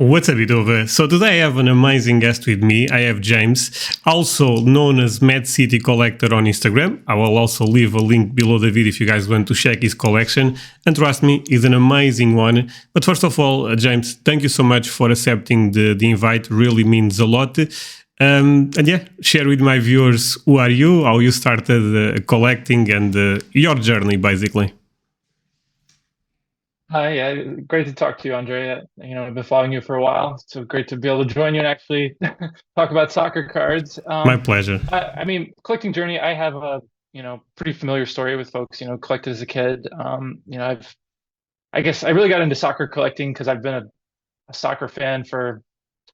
What's up, Vidova? So today I have an amazing guest with me. I have James, also known as Madcitycollector on Instagram. I will also leave a link below the video if you guys want to check his collection. And trust me, he's an amazing one. But first of all, James, thank you so much for accepting the invite. Really means a lot. And yeah, share with my viewers who are you, how you started collecting, and your journey, basically. Hi, yeah, great to talk to you, Andre. I've been following you for a while, so great to be able to join you and actually talk about soccer cards. My pleasure. Collecting journey, I have a, pretty familiar story with folks, collected as a kid. I guess I really got into soccer collecting because I've been a soccer fan for,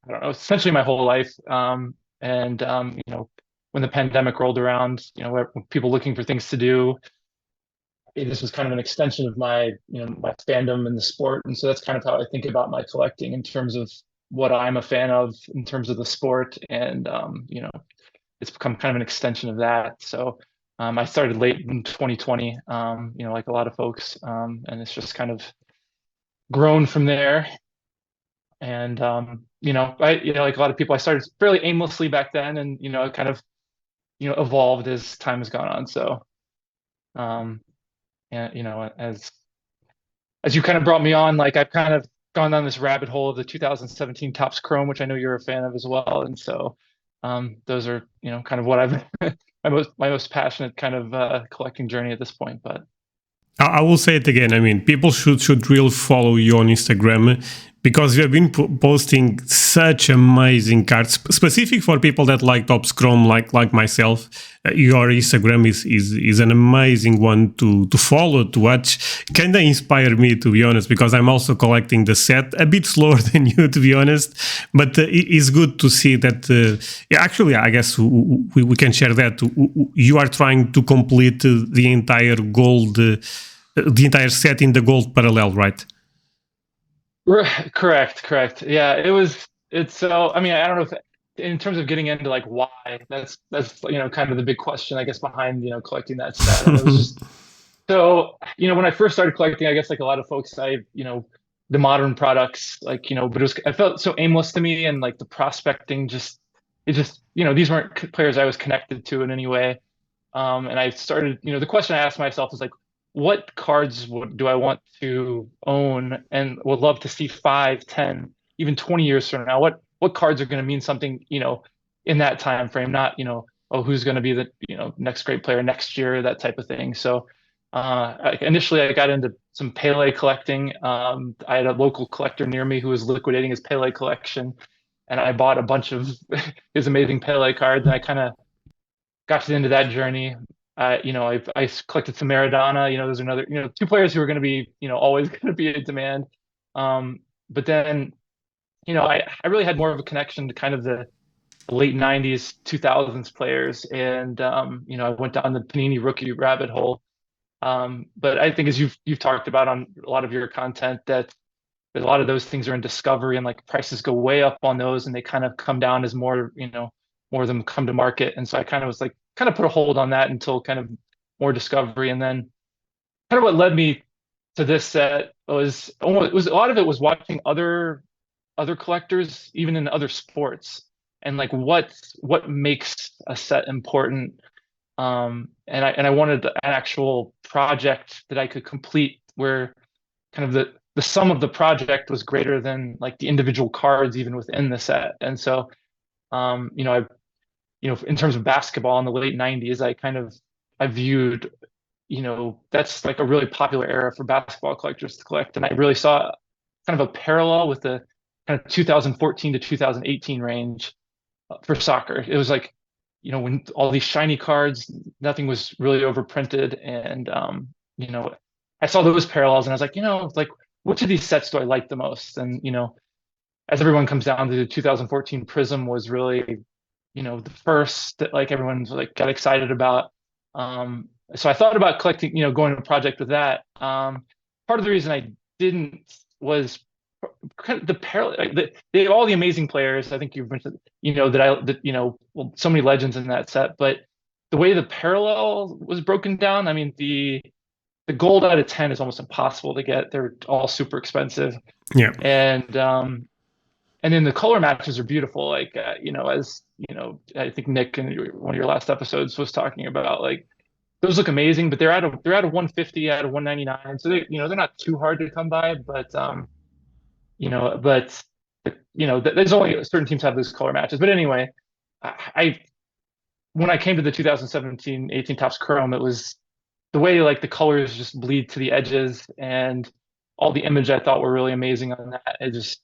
I don't know, essentially my whole life. When the pandemic rolled around, where people looking for things to do, this was kind of an extension of my, my fandom in the sport. And so that's kind of how I think about my collecting in terms of what I'm a fan of in terms of the sport. And, it's become kind of an extension of that. So I started late in 2020, like a lot of folks, and it's just kind of grown from there. And, like a lot of people, I started fairly aimlessly back then and, it kind of, evolved as time has gone on. So, um, and as you kind of brought me on, like I've kind of gone down this rabbit hole of the 2017 Topps Chrome, which I know you're a fan of as well. And so those are, kind of what I've my most passionate kind of collecting journey at this point. But I will say it again. I mean, people should really follow you on Instagram because you have been posting such amazing cards, specific for people that like Top Scrum, like myself. Your Instagram is an amazing one to follow, to watch. Kinda inspire me, to be honest, because I'm also collecting the set a bit slower than you, to be honest. But it's good to see that. Actually, I guess we can share that you are trying to complete the entire gold. The entire set in the gold parallel, right? Correct. Yeah, it's so, I mean, I don't know if in terms of getting into like why, that's kind of the big question, I guess, behind, collecting that set. And it was just so, when I first started collecting, I guess like a lot of folks, the modern products, like, but I felt so aimless to me, and like the prospecting these weren't players I was connected to in any way. And I started, the question I asked myself is like, what cards do I want to own and would love to see 5, 10, even 20 years from now? What cards are going to mean something, in that time frame, not, oh, who's going to be the, next great player next year, that type of thing. So initially I got into some Pele collecting. I had a local collector near me who was liquidating his Pele collection, and I bought a bunch of his amazing Pele cards, and I kind of got into that journey. I collected some Maradona. Those are another, two players who are going to be, always going to be in demand. But then, I really had more of a connection to kind of the late 90s, 2000s players. And, I went down the Panini rookie rabbit hole. But I think as you've talked about on a lot of your content, that a lot of those things are in discovery, and like prices go way up on those, and they kind of come down as more, more of them come to market. And so I kind of was like, kind of put a hold on that until kind of more discovery. And then kind of what led me to this set was almost, it was a lot of it was watching other collectors, even in other sports, and like what makes a set important. And I wanted an actual project that I could complete where kind of the sum of the project was greater than like the individual cards even within the set. And so in terms of basketball in the late 90s, I viewed, that's like a really popular era for basketball collectors to collect. And I really saw kind of a parallel with the kind of 2014 to 2018 range for soccer. It was like, when all these shiny cards, nothing was really overprinted. And, I saw those parallels, and I was like, which of these sets do I like the most? And, as everyone comes down to the 2014 Prism was really, the first that like everyone's like got excited about. So I thought about collecting, going to a project with that. Part of the reason I didn't was kind of the parallel, like all the amazing players. I think you've mentioned, well, so many legends in that set, but the way the parallel was broken down, I mean, the gold out of 10 is almost impossible to get. They're all super expensive. Yeah. And and then the color matches are beautiful. Like as I think Nick in one of your last episodes was talking about, like those look amazing, but they're out of 150, out of 199, so they're not too hard to come by. But but there's only certain teams have those color matches. But anyway, I when I came to the 2017-18 Topps Chrome, it was the way like the colors just bleed to the edges and all the image I thought were really amazing on that. It just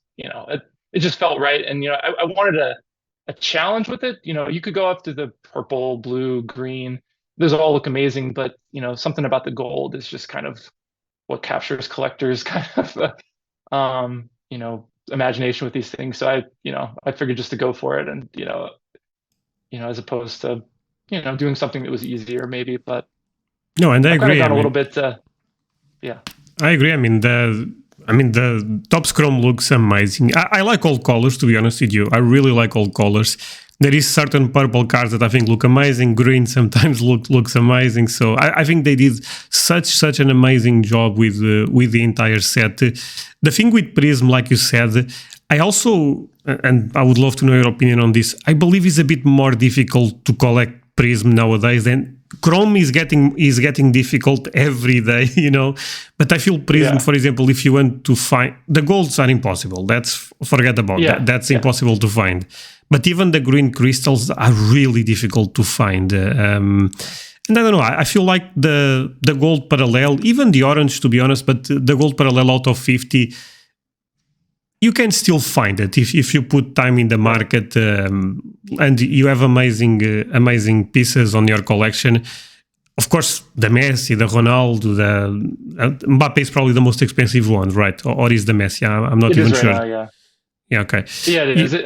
it just felt right, and I wanted a challenge with it. You could go up to the purple, blue, green. Those all look amazing, but something about the gold is just kind of what captures collectors kind of imagination with these things. So I figured just to go for it, and as opposed to doing something that was easier maybe. But no, and I I've kind of agree. gone a little bit yeah. I agree. I mean the Topps Chrome looks amazing. I like all colors, to be honest with you. I really like all colors. There is certain purple cards that I think look amazing. Green sometimes looks amazing. So I think they did such an amazing job with the entire set. The thing with Prism, like you said, I also, and I would love to know your opinion on this, I believe it's a bit more difficult to collect Prism nowadays than Chrome is getting difficult every day, But I feel Prism, for example, if you want to find the golds are impossible. Forget about that. That's impossible to find. But even the green crystals are really difficult to find. And I don't know. I feel like the gold parallel, even the orange, to be honest, but the gold parallel out of 50. You can still find it if you put time in the market and you have amazing pieces on your collection. Of course, the Messi, the Ronaldo, the Mbappe is probably the most expensive one, right? Or is the Messi? I'm not even sure. Now, yeah. Yeah. Okay. Yeah, it is.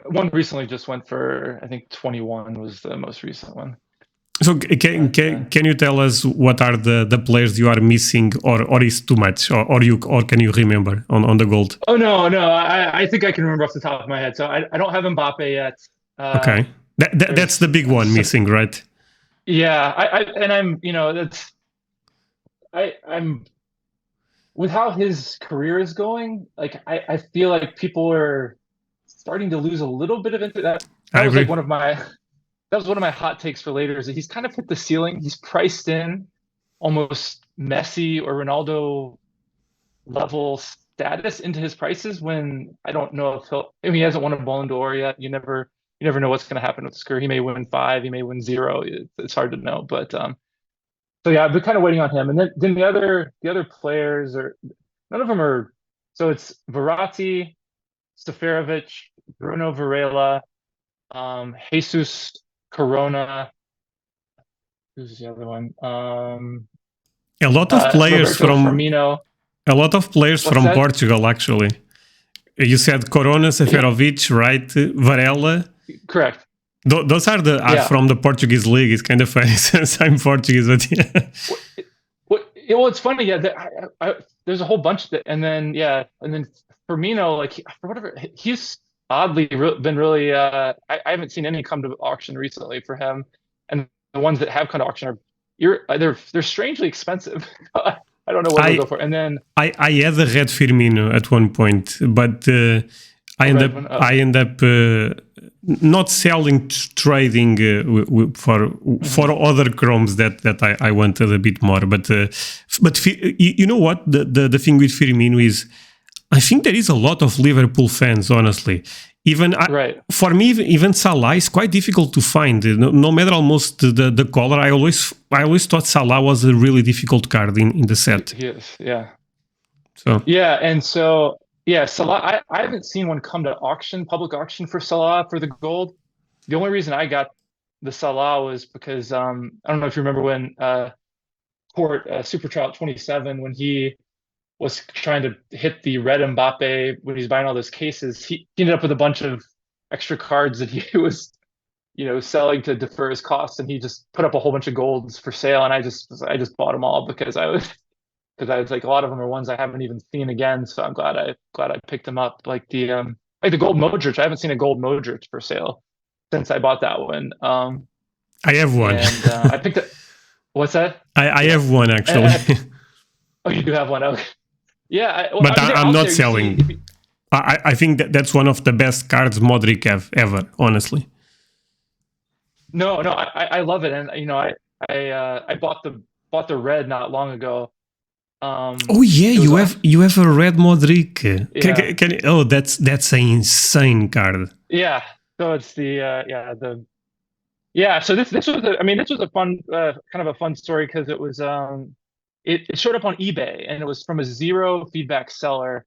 One recently just went for, I think 21 was the most recent one. So can you tell us what are the players you are missing, or is too much, or can you remember on the gold? Oh no, I think I can remember off the top of my head. So I don't have Mbappe yet. Okay, that's the big one missing, right? Yeah, I'm with how his career is going. Like I feel like people are starting to lose a little bit of interest. That was like that was one of my hot takes for later, is that he's kind of hit the ceiling. He's priced in almost Messi or Ronaldo level status into his prices, when I don't know if he hasn't won a Ballon d'Or yet. You never know what's going to happen with his career. He may win 5, he may win 0. It's hard to know. But so yeah, I've been kind of waiting on him. And then the other players are, none of them are. So it's Verratti, Seferovic, Bruno Varela, Jesus Corona. Who's the other one? A lot of players Roberto Firmino. A lot of players from Portugal, actually. You said Corona, Seferovic, right? Varela. Correct. Those are from the Portuguese league. It's kind of funny since I'm Portuguese, but yeah. Well, it's funny. Yeah, there's a whole bunch and then Firmino, like for whatever, he's oddly been really. I haven't seen any come to auction recently for him, and the ones that have come to auction they're strangely expensive. I don't know what to go for. And then I had a red Firmino at one point, but I end up not selling, trading for other chromes that I wanted a bit more. But you know what? The thing with Firmino is, I think there is a lot of Liverpool fans, honestly. For me, even Salah is quite difficult to find. No matter almost the color, I always thought Salah was a really difficult card in the set. Yes, yeah. So Salah. I haven't seen one come to public auction for Salah for the gold. The only reason I got the Salah was because I don't know if you remember when Super Trout 27, when he was trying to hit the red Mbappe when he's buying all those cases, he ended up with a bunch of extra cards that he was, selling to defer his costs, and he just put up a whole bunch of golds for sale, and I just bought them all because I was like, a lot of them are ones I haven't even seen again, so I'm glad I picked them up. Like the gold Modric, I haven't seen a gold Modric for sale since I bought that one. I have one. And I picked it. What's that? I have one actually. Oh, you do have one. Okay. Yeah, I'm not selling. I think that's one of the best cards Modric have ever, honestly. No, I love it, and I bought the red not long ago. Oh yeah, It was you have a red Modric. yeah, Oh, that's an insane card. yeah. So it's So this was this was a fun kind of a fun story because it was it showed up on eBay and it was from a zero feedback seller,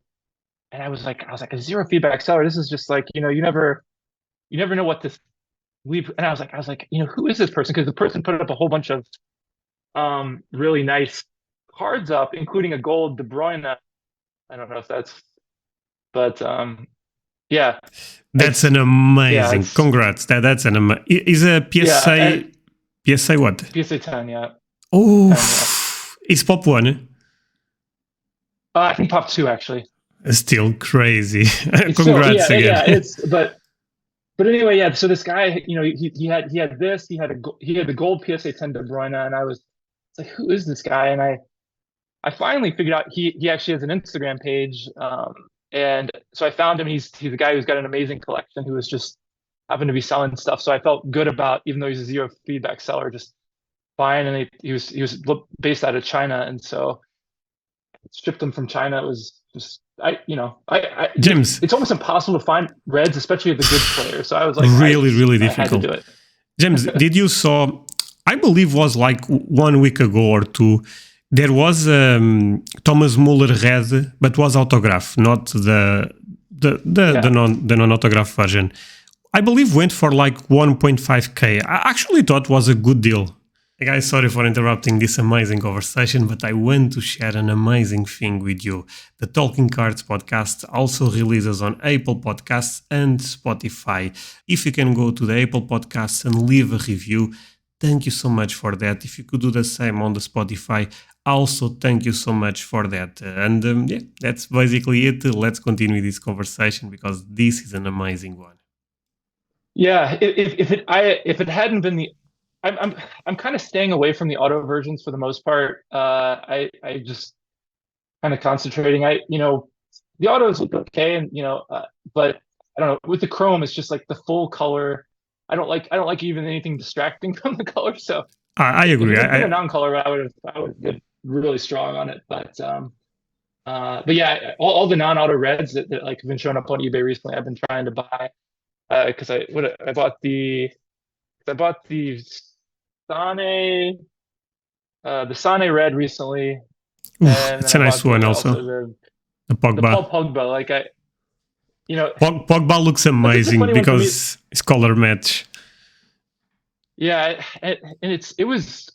and I was like, a zero feedback seller. This is just like, you never know what this leave. And I was like, who is this person? Because the person put up a whole bunch of really nice cards up, including a gold De Bruyne. I don't know if that's, but yeah, That's it's an yeah, amazing. it's Congrats. That's an amazing. Is a yeah, PSA and PSA what? PSA 10, yeah, Oh, 10, yeah. it's pop one. I think Pop 2 actually. Still crazy. It's still Congrats again. it's but anyway, yeah. So this guy, he had this, he had the gold PSA 10 De Bruyne, and I was it's like, who is this guy? And I finally figured out he actually has an Instagram page, and so I found him. He's a guy who's got an amazing collection who was just happened to be selling stuff. So I felt good about, even though he's a zero feedback seller, just buying. And he was based out of China, and so shipped them from China. It was just James, it's almost impossible to find reds, especially the good players. So I was like, really I had to difficult. do it. James, did you saw? I believe was like 1 week ago or two. There was Thomas Muller red, but was autograph, not the non autograph version. I believe went for like 1.5k. I actually thought was a good deal. Hey guys, sorry for interrupting this amazing conversation, but I want to share an amazing thing with you. The Talking Cards podcast also releases on Apple Podcasts and Spotify. If you can go to the Apple Podcasts and leave a review, thank you so much for that. If you could do the same on the Spotify, also thank you so much for that. Yeah, that's basically it. Let's continue this conversation because this is an amazing one. Yeah, if it hadn't been the I'm kind of staying away from the auto versions for the most part. I just kind of concentrating. The autos look okay, and but I don't know. With the chrome, it's just like the full color. I don't like even anything distracting from the color. So I if agree. it had been a non-color, I would have been really strong on it. But yeah, all the non-auto reds that like have been showing up on eBay recently, I've been trying to buy because I bought Sane the Sane red recently, and It's then a I nice bought one also also. The the Paul Pogba. Pogba. Like Pogba looks that's a amazing funny one for me. because it's color match. Yeah, and it was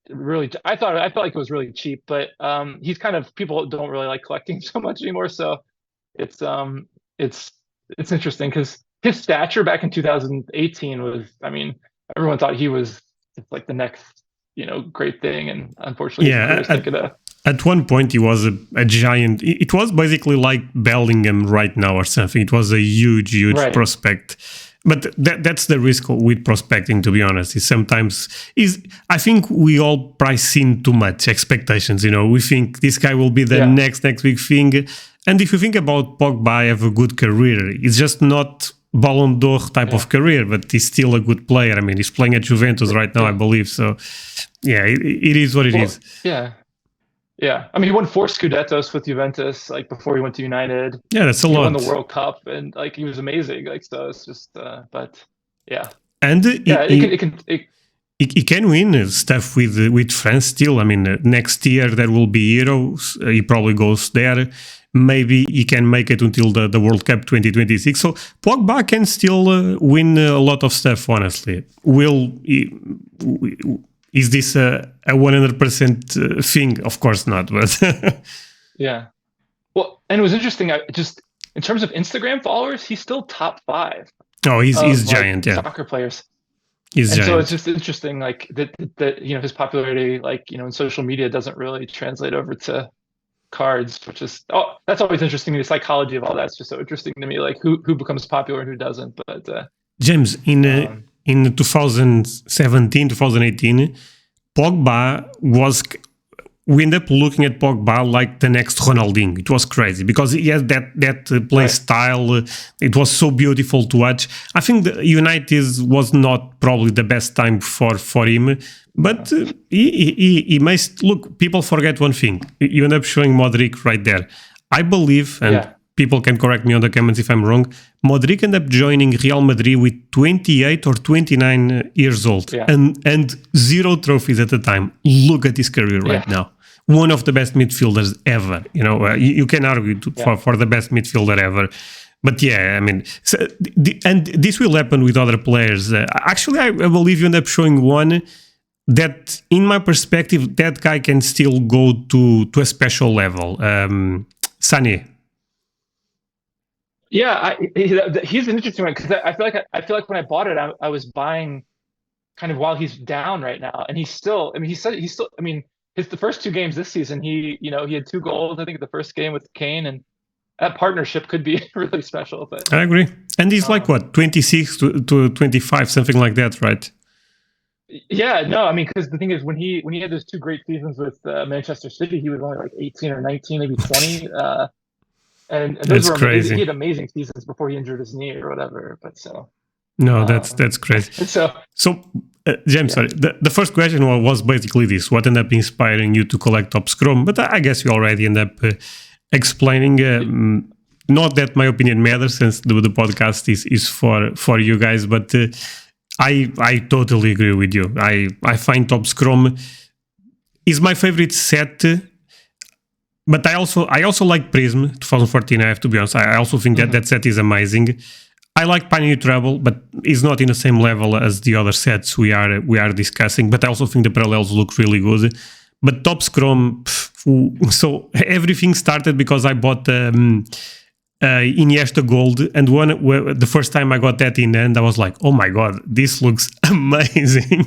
really. I felt like it was really cheap, but he's kind of people don't really like collecting so much anymore. So it's it's it's interesting because his stature back in 2018 was. I mean, everyone thought he was like the next great thing, and unfortunately his career is taken a. At one point, he was a giant. It was basically like Bellingham right now or something. It was a huge Right. prospect. But that's the risk with prospecting, to be honest. I think we all price in too much expectations. We think this guy will be the next big thing. And if you think about Pogba, I have a good career. It's just not Ballon d'Or type of career, but he's still a good player. I mean, he's playing at Juventus right now, I believe. So, yeah, it is what it is. Yeah. Yeah, I mean, he won 4 Scudettos with Juventus, like before he went to United. Yeah, that's a lot. He won the World Cup, and like he was amazing. Like so, it's just, but yeah, and he can win stuff with France still. I mean, next year there will be Euros. He probably goes there. Maybe he can make it until the World Cup 2026. So Pogba can still win a lot of stuff. Honestly, is this a 100% thing? Of course not, but yeah. Well, and it was interesting. Just in terms of Instagram followers, he's still top 5. Oh, he's like, giant. Yeah, soccer players. He's giant. So it's just interesting, like that his popularity, like in social media, doesn't really translate over to cards, which is that's always interesting to me. The psychology of all that's just so interesting to me, like who becomes popular and who doesn't. But James, in 2017, 2018, Pogba we end up looking at Pogba like the next Ronaldinho. It was crazy because he had that play style. It was so beautiful to watch. I think the United was not probably the best time for him, but he may look. People forget one thing. You end up showing Modric right there. I believe, and people can correct me on the comments if I'm wrong, Modric ended up joining Real Madrid with 28 or 29 years old and 0 trophies at the time. Look at his career right now. One of the best midfielders ever. You know, you can argue for the best midfielder ever. But yeah, I mean, and this will happen with other players. Actually, I believe you end up showing one that, in my perspective, that guy can still go to a special level. Sané. Yeah, he's an interesting one because I feel like when I bought it, I was buying kind of while he's down right now, and he's still. I mean, I mean, the first 2 games this season, he had 2 goals. I think the first game with Kane, and that partnership could be really special. But I agree, and he's like what 26 to 25, something like that, right? Yeah, no, I mean, because the thing is, when he had those 2 great seasons with Manchester City, he was only like 18 or 19, maybe 20. And those were crazy. He had amazing seasons before he injured his knee or whatever. But so no, that's crazy. So James, sorry. The first question was basically this: what ended up inspiring you to collect Top Scrum? But I guess you already end up explaining. Not that my opinion matters, since the podcast is for you guys. But I totally agree with you. I find Top Scrum is my favorite set. But I also like Prism 2014. I have to be honest. I also think that set is amazing. I like Pioneer Trouble, but it's not in the same level as the other sets we are discussing. But I also think the parallels look really good. But Top Scrum, so everything started because I bought Iniesta Gold, and the first time I got that in hand, I was like, oh my god, this looks amazing.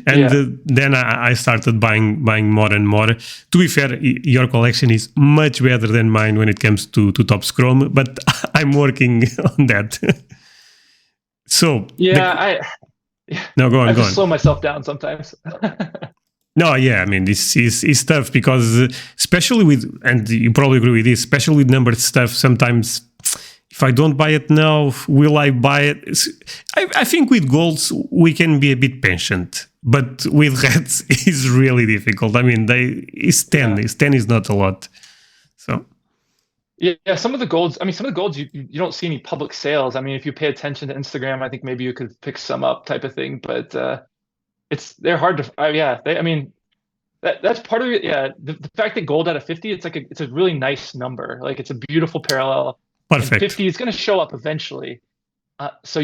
And then I started buying more and more. To be fair, your collection is much better than mine when it comes to Top Scrum, but I'm working on that. So no, go on. I just slow myself down sometimes. No, yeah, I mean, this is tough because especially with, and you probably agree with this, especially with numbered stuff, sometimes if I don't buy it now, will I buy it? I think with golds, we can be a bit patient, but with reds, it's really difficult. I mean, it's 10. Yeah. 10 is not a lot. So. Yeah, some of the golds, you don't see any public sales. I mean, if you pay attention to Instagram, I think maybe you could pick some up type of thing, but they're hard to, that's part of it. Yeah. The fact that gold out of 50, it's a really nice number. Like, it's a beautiful parallel. Perfect. And 50 is going to show up eventually. So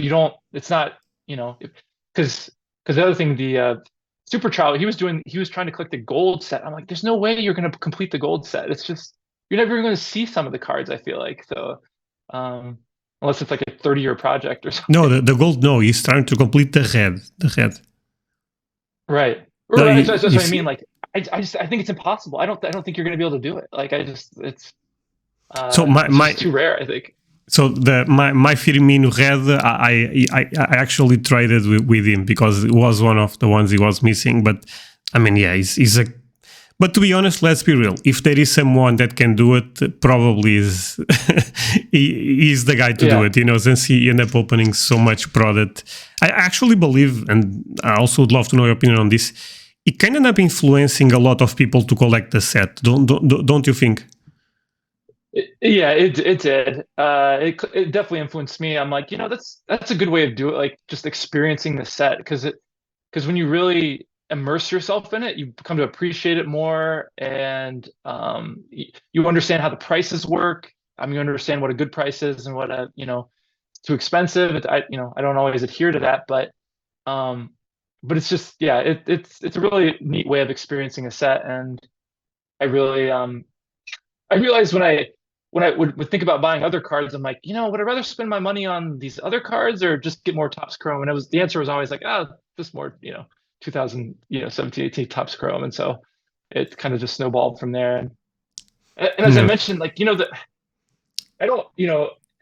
it's not, because the other thing, the Super Trial, he was trying to collect the gold set. I'm like, there's no way you're going to complete the gold set. It's just, you're never going to see some of the cards, I feel like. So, unless it's like a 30-year project or something. No, the gold, no, he's trying to complete the red. Right. No, right. That's what I mean. Like, I think it's impossible. I don't think you're going to be able to do it. Like, it's so it's too rare, I think. So my Firmino red, I actually traded with him because it was one of the ones he was missing. But I mean, yeah, he's a. But to be honest, let's be real. If there is someone that can do it, probably is he's the guy to do it. Since he ended up opening so much product. I actually believe, and I also would love to know your opinion on this. It can end up influencing a lot of people to collect the set. Don't you think? Yeah, it did. It definitely influenced me. I'm like, that's a good way of doing it. Like, just experiencing the set, because when you really immerse yourself in it, you come to appreciate it more, and you understand how the prices work. You understand what a good price is and what too expensive. I don't always adhere to that, but it's just, it's a really neat way of experiencing a set. And I really I realized when I would think about buying other cards, I'm like, would I rather spend my money on these other cards or just get more Topps Chrome? And the answer was always like, just more 2017, 18 Topps Chrome. And so it kind of just snowballed from there. And as I mentioned, like, I don't,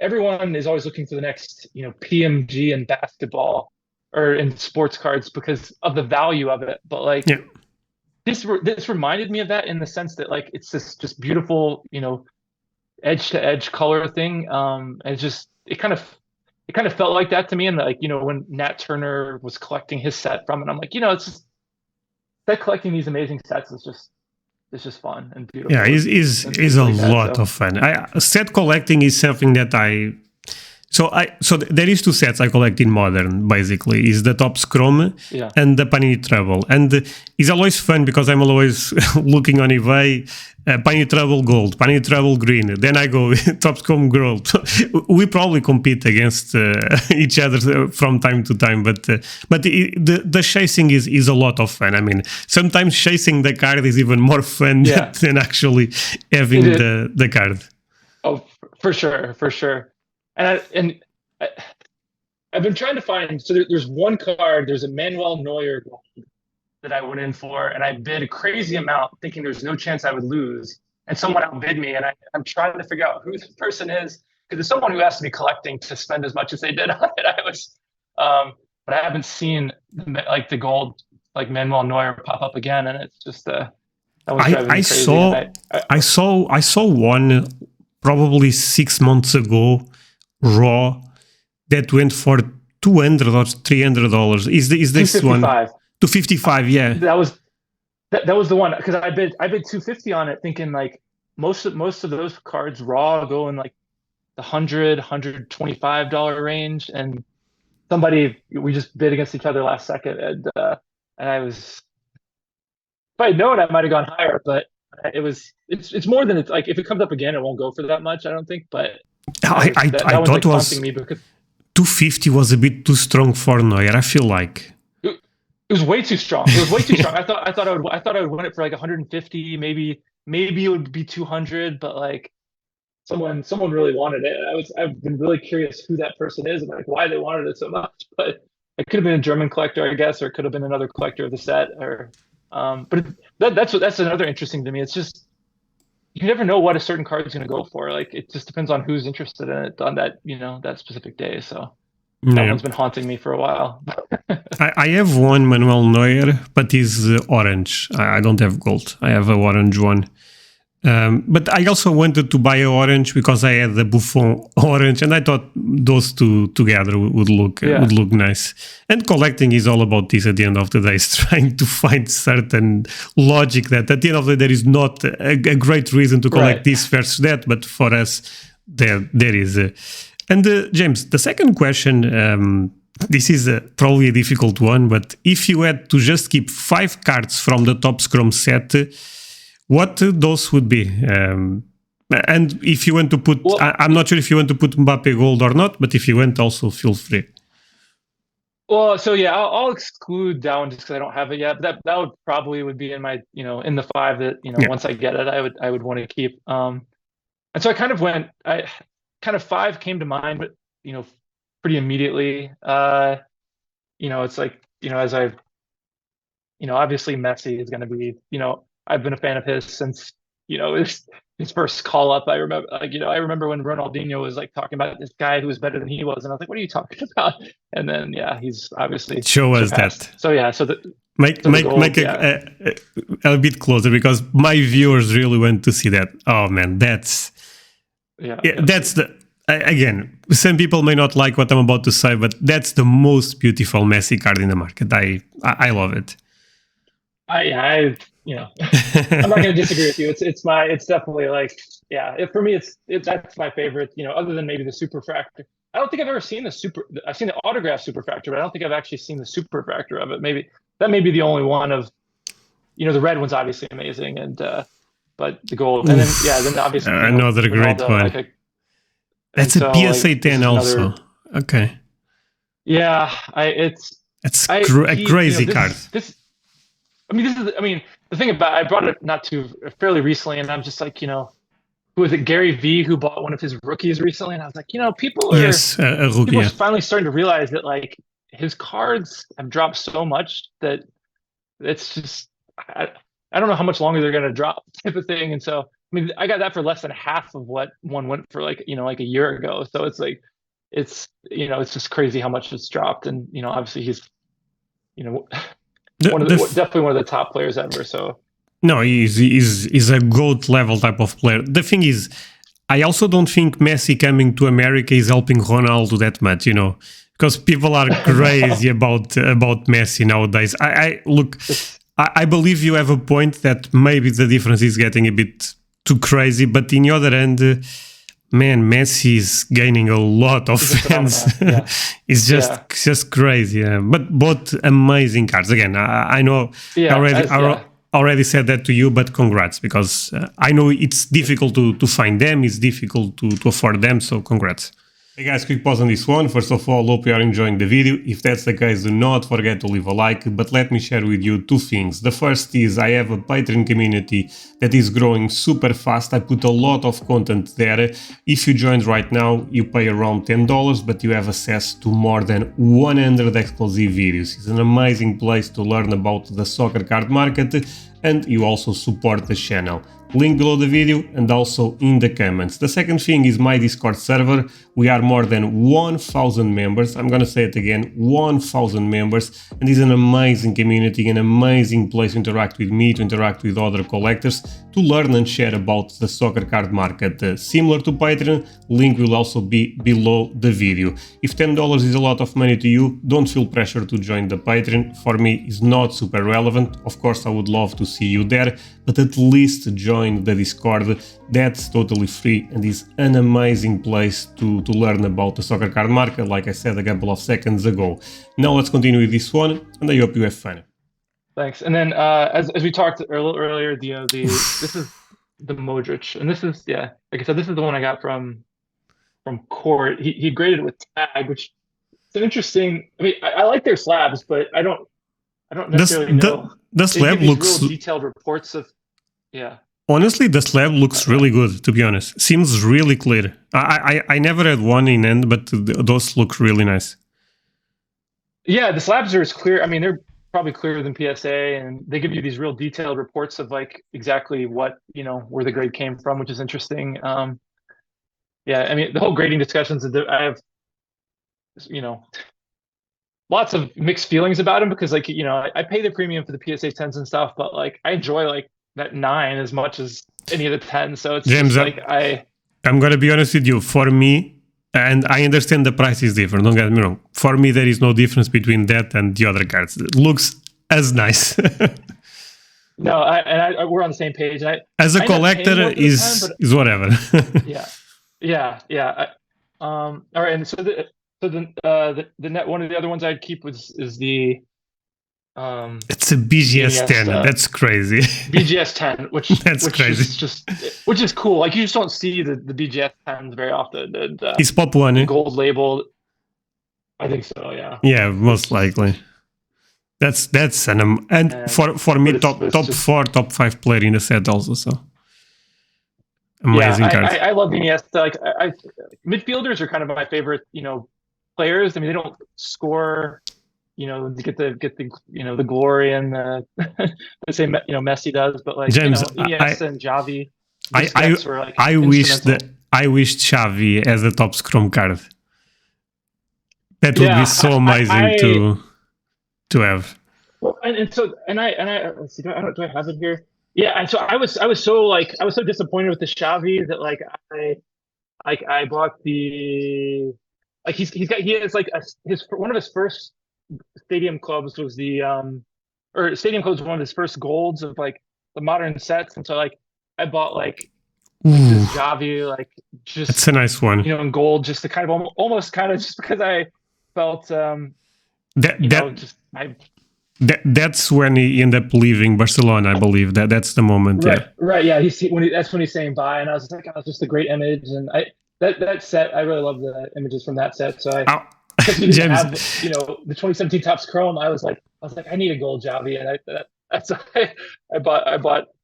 everyone is always looking for the next, PMG in basketball or in sports cards because of the value of it. But like, this reminded me of that in the sense that like it's this just beautiful, edge to edge color thing. And it kind of felt like that to me. And like, when Nat Turner was collecting his set from it, I'm like, it's just that collecting these amazing sets is just it's just fun and Yeah, beautiful and is things a like that. lot So of fun. Set collecting is something that there is two sets I collect in modern. Basically, is the Topps Chrome yeah. and the Panini Trouble, and it's always fun because I'm always looking on eBay. Panini Trouble Gold, Panini Trouble Green. Then I go Topps Chrome Gold. We probably compete against each other from time to time, but the chasing is a lot of fun. I mean, sometimes chasing the card is even more fun Yeah. than actually having the card. Oh, for sure, for sure. And I've been trying to find. So there's one card. There's a Manuel Neuer that I went in for, and I bid a crazy amount, thinking there's no chance I would lose. And someone outbid me, and I'm trying to figure out who this person is because it's someone who has to be collecting to spend as much as they did on it. But I haven't seen like the gold like Manuel Neuer pop up again, and it's just that one's driving me crazy. I saw one probably 6 months ago raw that went for $200 or $300. Is this one 255? Yeah, that was the one because I bid 250 on it, thinking like most of those cards raw go in like the $125 range, and we just bid against each other last second, and I was, if I had known I might have gone higher, but it's more than it's like if it comes up again it won't go for that much, I don't think, but I one's thought like was taunting me because 250 was a bit too strong for Neuer. I feel like it was way too strong. It was way too strong. I thought I would win it for like 150, maybe it would be 200, but like someone really wanted it. I've been really curious who that person is and like why they wanted it so much. But it could have been a German collector, I guess, or it could have been another collector of the set. Or, but that's another interesting to me. It's just you never know what a certain card is going to go for. Like it just depends on who's interested in it on that that specific day. So that one's been haunting me for a while. I have one Manuel Neuer, but he's orange. I don't have gold. I have a orange one. But I also wanted to buy a orange because I had the Buffon orange, and I thought those two together would look nice. And collecting is all about this at the end of the day, is trying to find certain logic that at the end of the day there is not a great reason to collect this versus that, but for us there is. And James, the second question, this is probably a difficult one, but if you had to just keep 5 cards from the Topps Chrome set, what those would be? And if you want to put, I'm not sure if you want to put Mbappe Gold or not, but if you want, also feel free. Well, so yeah, I'll exclude that one just because I don't have it yet. But that would probably be in my, in the 5 that, once I get it, I would want to keep. And so I kind of 5 came to mind, but, pretty immediately. It's like, as obviously Messi is going to be, I've been a fan of his since, his first call up. I remember, I remember when Ronaldinho was like talking about this guy who was better than he was, and I was like, "What are you talking about?" And then, he's obviously show us surpassed. that. So yeah, so make a bit closer because my viewers really want to see that. Oh man, that's the. Again, some people may not like what I'm about to say, but that's the most beautiful Messi card in the market. I love it. I'm not going to disagree with you. It's definitely like, for me, that's my favorite, other than maybe the Superfractor. I don't think I've ever seen I've seen the autograph Superfractor, but I don't think I've actually seen the Superfractor of it. Maybe that may be the only one of, the red one's obviously amazing. And, but the gold, and then obviously, another great one. That's a PSA 10 also. Okay. Yeah. It's a crazy card. The thing about I brought it fairly recently, and I'm just like, who was it? Gary V, who bought one of his rookies recently, and I was like, people are a rookie, people are finally starting to realize that like his cards have dropped so much that it's just I don't know how much longer they're going to drop, type of thing. And so I got that for less than half of what one went for, like like a year ago. So it's like it's just crazy how much it's dropped, and obviously he's Definitely one of the top players ever. So no, he's a GOAT level type of player. The thing is, I also don't think Messi coming to America is helping Ronaldo that much, because people are crazy about Messi nowadays. I look, I believe you have a point that maybe the difference is getting a bit too crazy, but in the other end, man, Messi is gaining a lot of fans. Yeah. It's just crazy. But both amazing cards. Again, I know already said that to you, but congrats, because I know it's difficult to find them. It's difficult to afford them. So congrats. Hey guys, quick pause on this one. First of all, hope you are enjoying the video. If that's the case, do not forget to leave a like, but let me share with you two things. The first is I have a Patreon community that is growing super fast. I put a lot of content there. If you joined right now, you pay around $10, but you have access to more than 100 exclusive videos. It's an amazing place to learn about the soccer card market, and you also support the channel. Link below the video and also in the comments. The second thing is my Discord server. We are more than 1,000 members. I'm gonna say it again, 1,000 members, and it's an amazing community, an amazing place to interact with me, to interact with other collectors, to learn and share about the soccer card market. Similar to Patreon, link will also be below the video. If $10 is a lot of money to you, don't feel pressure to join the Patreon. For me, it's not super relevant. Of course, I would love to see you there, but at least join the Discord. That's totally free and is an amazing place to learn about the soccer card market, like I said a couple of seconds ago. Now let's continue with this one, and I hope you have fun. Thanks. And then as we talked earlier, this is the Modric, and this is like I said, this is the one I got from Court. He graded it with tag, which it's an interesting. I mean, I like their slabs, but I don't necessarily know. The slab looks real detailed reports of Honestly, the slab looks really good, to be honest. Seems really clear. I never had one in end, but those look really nice. Yeah, the slabs are as clear. I mean, they're probably clearer than PSA, and they give you these real detailed reports of like exactly what, where the grade came from, which is interesting. Yeah, I mean, the whole grading discussions, I have, lots of mixed feelings about them because like, I pay the premium for the PSA 10s and stuff, but like I enjoy like that 9 as much as any of the 10s. So it's James, just like I'm gonna be honest with you. For me, and I understand the price is different, don't get me wrong. For me, there is no difference between that and the other cards. It looks as nice. No, we're on the same page. As a collector, is whatever. Yeah. All right, and so the net one of the other ones I'd keep is the it's a BGS 10. That's crazy. BGS 10, which crazy. Which is cool. Like you just don't see the BGS 10s very often. It's pop one, gold labeled. I think so. Yeah. Yeah, most likely. That's and for me top 4, top 5 player in the set also. So amazing cards. I love Iniesta. Like midfielders are kind of my favorite. Players. I mean, they don't score. Get the the glory and the same Messi does, but like James, Iniesta and Xavi. I wished Xavi as a top scrum card. That would be so amazing to have. Well, let's see, do I have it here? Yeah, and so I was so disappointed with the Xavi that like I bought the he has like one of his first Stadium Clubs was Stadium Clubs was one of his first golds of like the modern sets, and so like I bought like this Xavi, like just it's a nice one, in gold, just to kind of almost kind of just because I felt that's when he ended up leaving Barcelona, I believe. That's the moment. Right. Yeah. That's when he's saying bye, and I was like, oh, it's just a great image, and that set, I really love the images from that set. So because we didn't have, the 2017 Topps Chrome, I was like, I need a gold Xavi, and I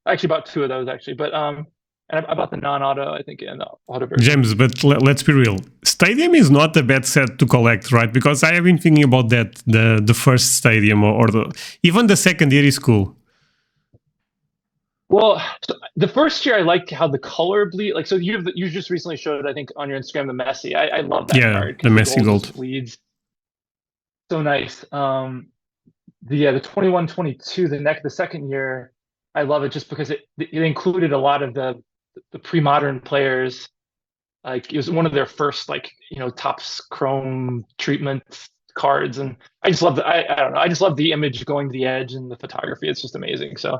actually bought 2 of those actually, but and I bought the non-auto, I think, and the auto version. James, but let's be real. Stadium is not a bad set to collect, right? Because I have been thinking about that. The first Stadium or even the second year is cool. Well, so the first year I liked how the color bleed. Like, so you just recently showed, I think, on your Instagram, the Messi. I love that card. The Messi gold bleeds so nice. the 21-22, the second year, I love it just because it included a lot of the pre-modern players. Like it was one of their first Topps Chrome treatment cards, and I just love I don't know, I just love the image going to the edge and the photography. It's just amazing. So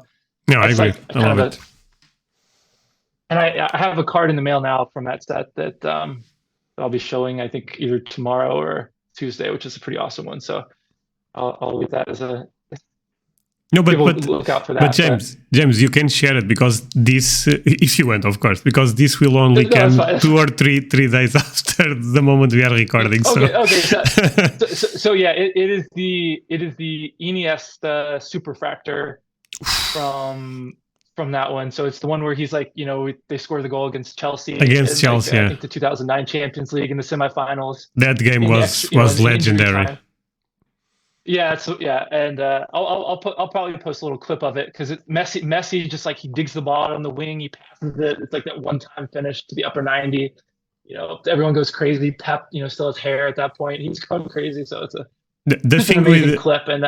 No, I that's agree. like I kind love of it. and I have a card in the mail now from that set that I'll be showing, I think either tomorrow or Tuesday, which is a pretty awesome one. So I'll leave that as a No, people look out for but that. James, you can share it because this, if you want, of course, because this will only No, that's come fine. 2 or 3 days after the moment we are recording. Okay. So yeah, it is the Iniesta Superfractor from that one. So it's the one where he's like, they score the goal against Chelsea Against in Chelsea, I yeah. think the 2009 Champions League in the semifinals. That game In was in injury legendary. time. Yeah, so yeah, and I'll probably post a little clip of it because Messi just like he digs the ball on the wing, he passes it. It's like that one-time finish to the upper 90. Everyone goes crazy. Pep, still has hair at that point. He's going crazy, so it's The just an thing amazing with clip. And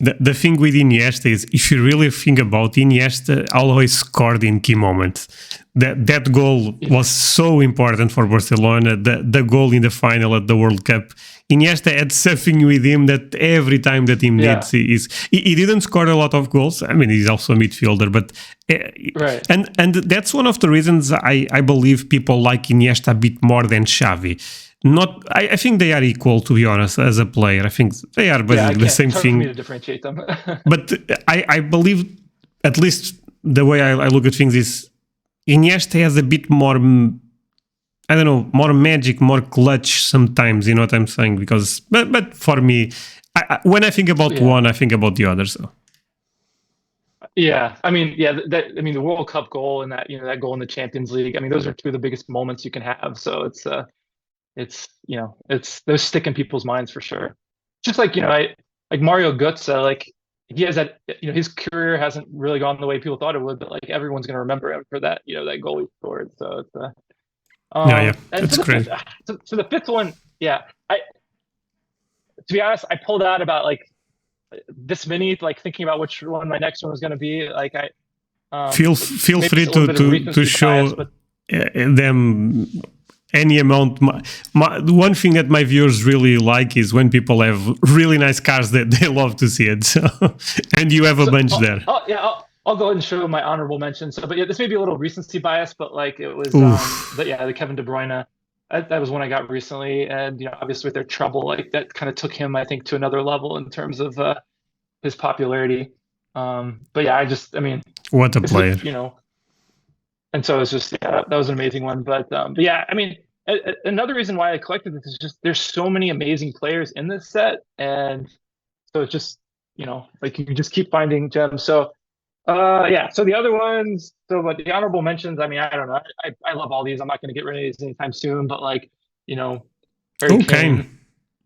the thing with Iniesta is, if you really think about Iniesta, always scored in key moments. That goal was so important for Barcelona. The goal in the final at the World Cup. Iniesta had something with him that every time the team needs, he didn't score a lot of goals. I mean, he's also a midfielder, but right. And that's one of the reasons I believe people like Iniesta a bit more than Xavi. I think they are equal, to be honest, as a player. I think they are basically the same thing. For me to differentiate them. But I believe, at least the way I look at things is, Iniesta has a bit more, I don't know, more magic, more clutch sometimes. You know what I'm saying? Because, but for me, when I think about one, I think about the other. So. Yeah, I mean, the World Cup goal and that goal in the Champions League. I mean, those are two of the biggest moments you can have. So it's those stick in people's minds for sure. Just like like Mario Götze, like he has that his career hasn't really gone the way people thought it would, but like everyone's gonna remember him for that that goal he scored. So it's that's great. So the fifth one, to be honest, I pulled out about like this many, like thinking about which one my next one was gonna be. Like feel free to show them any amount. One thing that my viewers really like is when people have really nice cars that they love to see it. So, and you have a bunch there. I'll go ahead and show my honorable mentions. So, but yeah, this may be a little recency bias, but like it was, the Kevin De Bruyne. That was one I got recently, and obviously with their trouble, like that kind of took him, I think, to another level in terms of his popularity. But yeah, I mean, what a player, And so it's just that was an amazing one. But yeah, I mean, another reason why I collected this is just there's so many amazing players in this set, and so it's just like you just keep finding gems. So so the other ones, but the honorable mentions, I mean, I don't know, I love all these. I'm not going to get rid of these anytime soon, but like Harry Kane,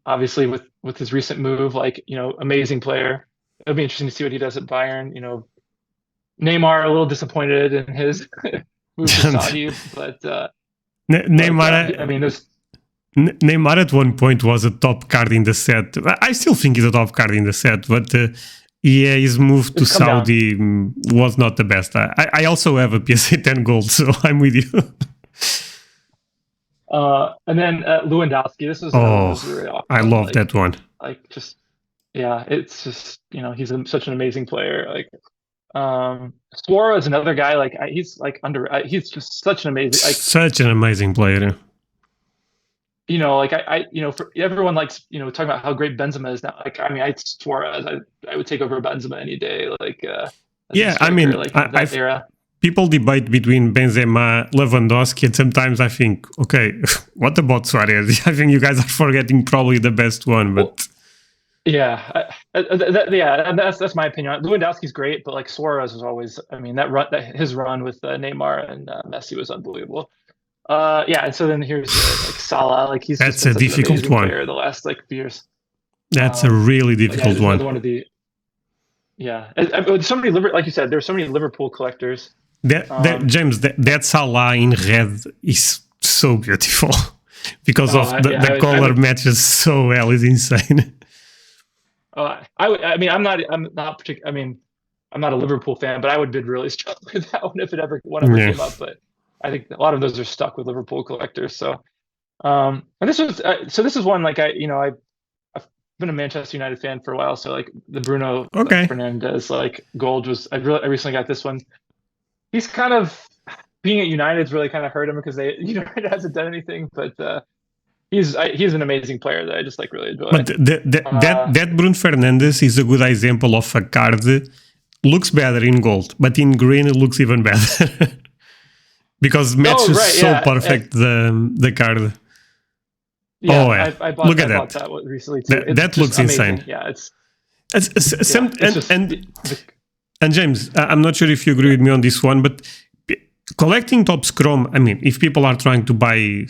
obviously with his recent move, like amazing player. It'll be interesting to see what he does at Bayern. Neymar a little disappointed in his move to Saudi, but Neymar. I mean, Neymar at one point was a top card in the set. I still think he's a top card in the set, but his move to Saudi was not the best. I also have a PSA 10 gold, so I'm with you. And then Lewandowski. This was really awesome. I love that one. Like it's just he's such an amazing player. Like Suarez is another guy. Like he's like he's just such an amazing player. Like for everyone likes talking about how great Benzema is now. Like I mean, Suarez, I would take over Benzema any day. Like I mean, like that era. People debate between Benzema, Lewandowski, and sometimes I think, okay, what about Suarez? I think you guys are forgetting probably the best one, but. That's my opinion. Lewandowski's great, but like Suarez was always. I mean, his run with Neymar and Messi was unbelievable. And so then here's like Salah. Like that's a difficult one. Player the last like few years. That's a really difficult one. One of the. So many like you said, there's so many Liverpool collectors. James, that Salah in red is so beautiful because of the color matches so well. It's insane. I mean, I'm not particular. I mean, I'm not a Liverpool fan, but I would bid really strong with that one if one ever Yeah. came up. But I think a lot of those are stuck with Liverpool collectors. So, and this is one like I've been a Manchester United fan for a while. So like the Bruno Okay. Fernandes like gold was I recently got this one. He's kind of being at United's really kind of hurt him because they United hasn't done anything, but he's an amazing player that I just like really enjoy. But that Bruno Fernandes is a good example of a card looks better in gold, but in green it looks even better because matches so perfect the card. Yeah, oh yeah, I bought, look at I bought that. that recently too. That looks amazing. insane. Yeah, and James, I'm not sure if you agree with me on this one, but collecting top scrum, I mean, if people are trying to buy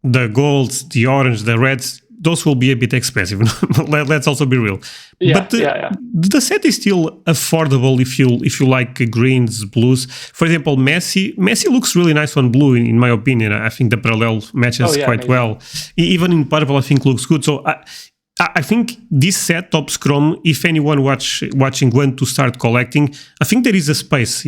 the golds, the orange, the reds, those will be a bit expensive. Let's also be real. But the set is still affordable if you like greens, blues. For example, Messi looks really nice on blue, in my opinion. I think the parallel matches quite well. Even in purple, I think looks good. So I think this set, Top Scrum, if anyone watching want to start collecting, I think there is a space,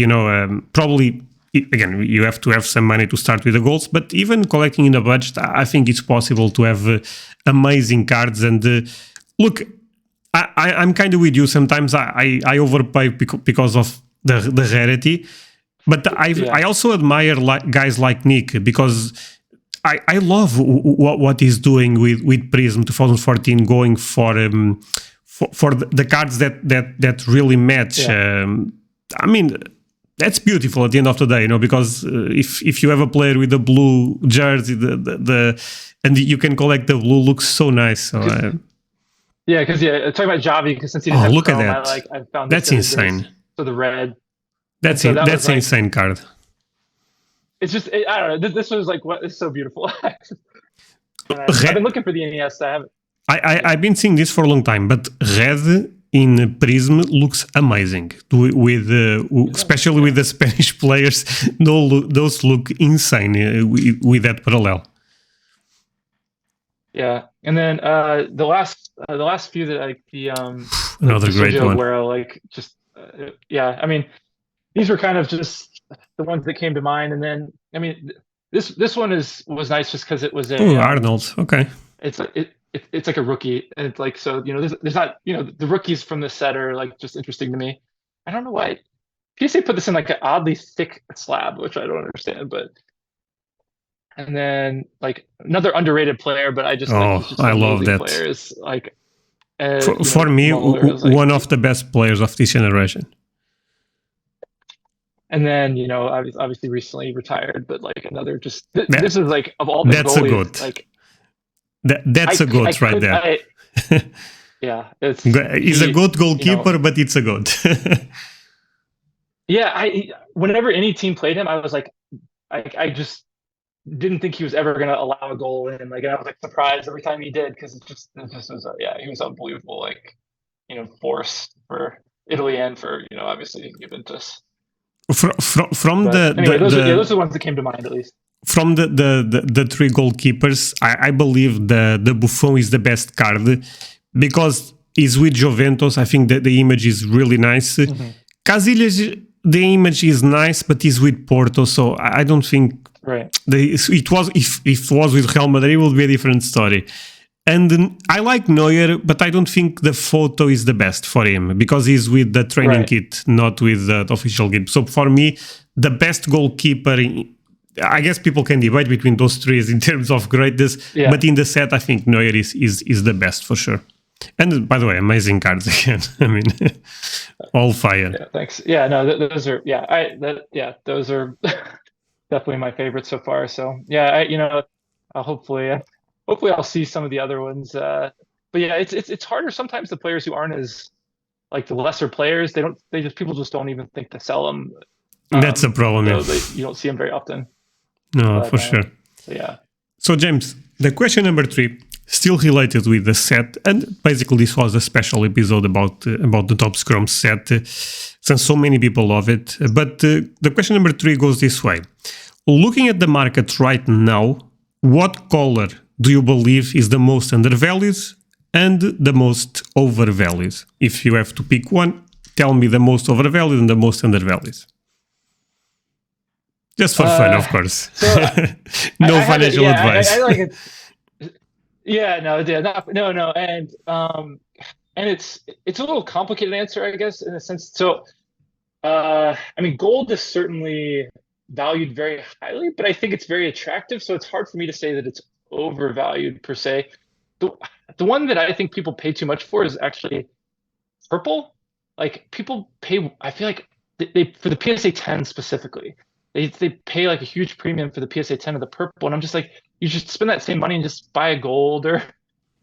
probably, again, you have to have some money to start with the golds, but even collecting in a budget, I think it's possible to have amazing cards. And look, I'm kind of with you. Sometimes I overpay because of the rarity, but I also admire guys like Nick because I love what he's doing with Prism 2014, going for the cards that really match. I mean, that's beautiful at the end of the day, because if you have a player with a blue jersey, and you can collect the blue, looks so nice. So talking about Javi, because since he didn't have look Chrome, at that. I found that's insane. So the red. That's an insane card. It's just I don't know. This was like what is so beautiful. I've been looking for the NES. I haven't. I've been seeing this for a long time, but red in Prism looks amazing. With especially with the Spanish players, those look insane with that parallel. Yeah, and then the last few that another great Sergio one. Aguero, I mean, these were kind of just the ones that came to mind, and then I mean, this one was nice just because it was Arnold. Okay, it's like a rookie, and it's like so there's not the rookies from the set are like just interesting to me. I don't know why PSA put this in like an oddly thick slab, which I don't understand, but. And then like another underrated player, but I just I love that player is like for me one of the best players of this generation. And then obviously recently retired, but like another just this is like of all the that's goalies, a good like that's a good right there. He's a good goalkeeper, but it's a good. Whenever any team played him, I was like, I just didn't think he was ever going to allow a goal in. Like, and I was like surprised every time he did because it just was he was unbelievable. Like, force for Italy and for obviously Juventus. Those are the ones that came to mind at least. From the three goalkeepers, I believe the Buffon is the best card because he's with Juventus. I think that the image is really nice. Casillas, the image is nice, but he's with Porto, so I don't think. Right. If it was with Real Madrid, it would be a different story. And I like Neuer, but I don't think the photo is the best for him because he's with the training kit, not with the official kit. So for me, the best goalkeeper, I guess people can debate between those three in terms of greatness, but in the set, I think Neuer is the best for sure. And by the way, amazing cards again. I mean, all fire. Yeah, thanks. Yeah, no, those are those are. Definitely my favorite so far. So hopefully I'll see some of the other ones. But yeah, it's harder sometimes. The players who aren't as like the lesser players, people just don't even think to sell them. That's a problem. You don't see them very often. No, for sure. So yeah. So James, the question number 3, still related with the set, and basically this was a special episode about the Top Scrum set, since so many people love it. But the question number 3 goes this way: looking at the market right now, what color do you believe is the most undervalued and the most overvalued. If you have to pick one, tell me the most overvalued and the most undervalued. Just for fun, of course. So No financial advice. I like it. Yeah, no, no, and it's a little complicated answer, I guess, in a sense. So, I mean, gold is certainly valued very highly, but I think it's very attractive. So it's hard for me to say that it's overvalued per se. The the one that I think people pay too much for is actually purple. Like people pay, I feel like they for the PSA 10 specifically, they pay like a huge premium for the PSA 10 of the purple, and I'm just like, you should spend that same money and just buy a gold or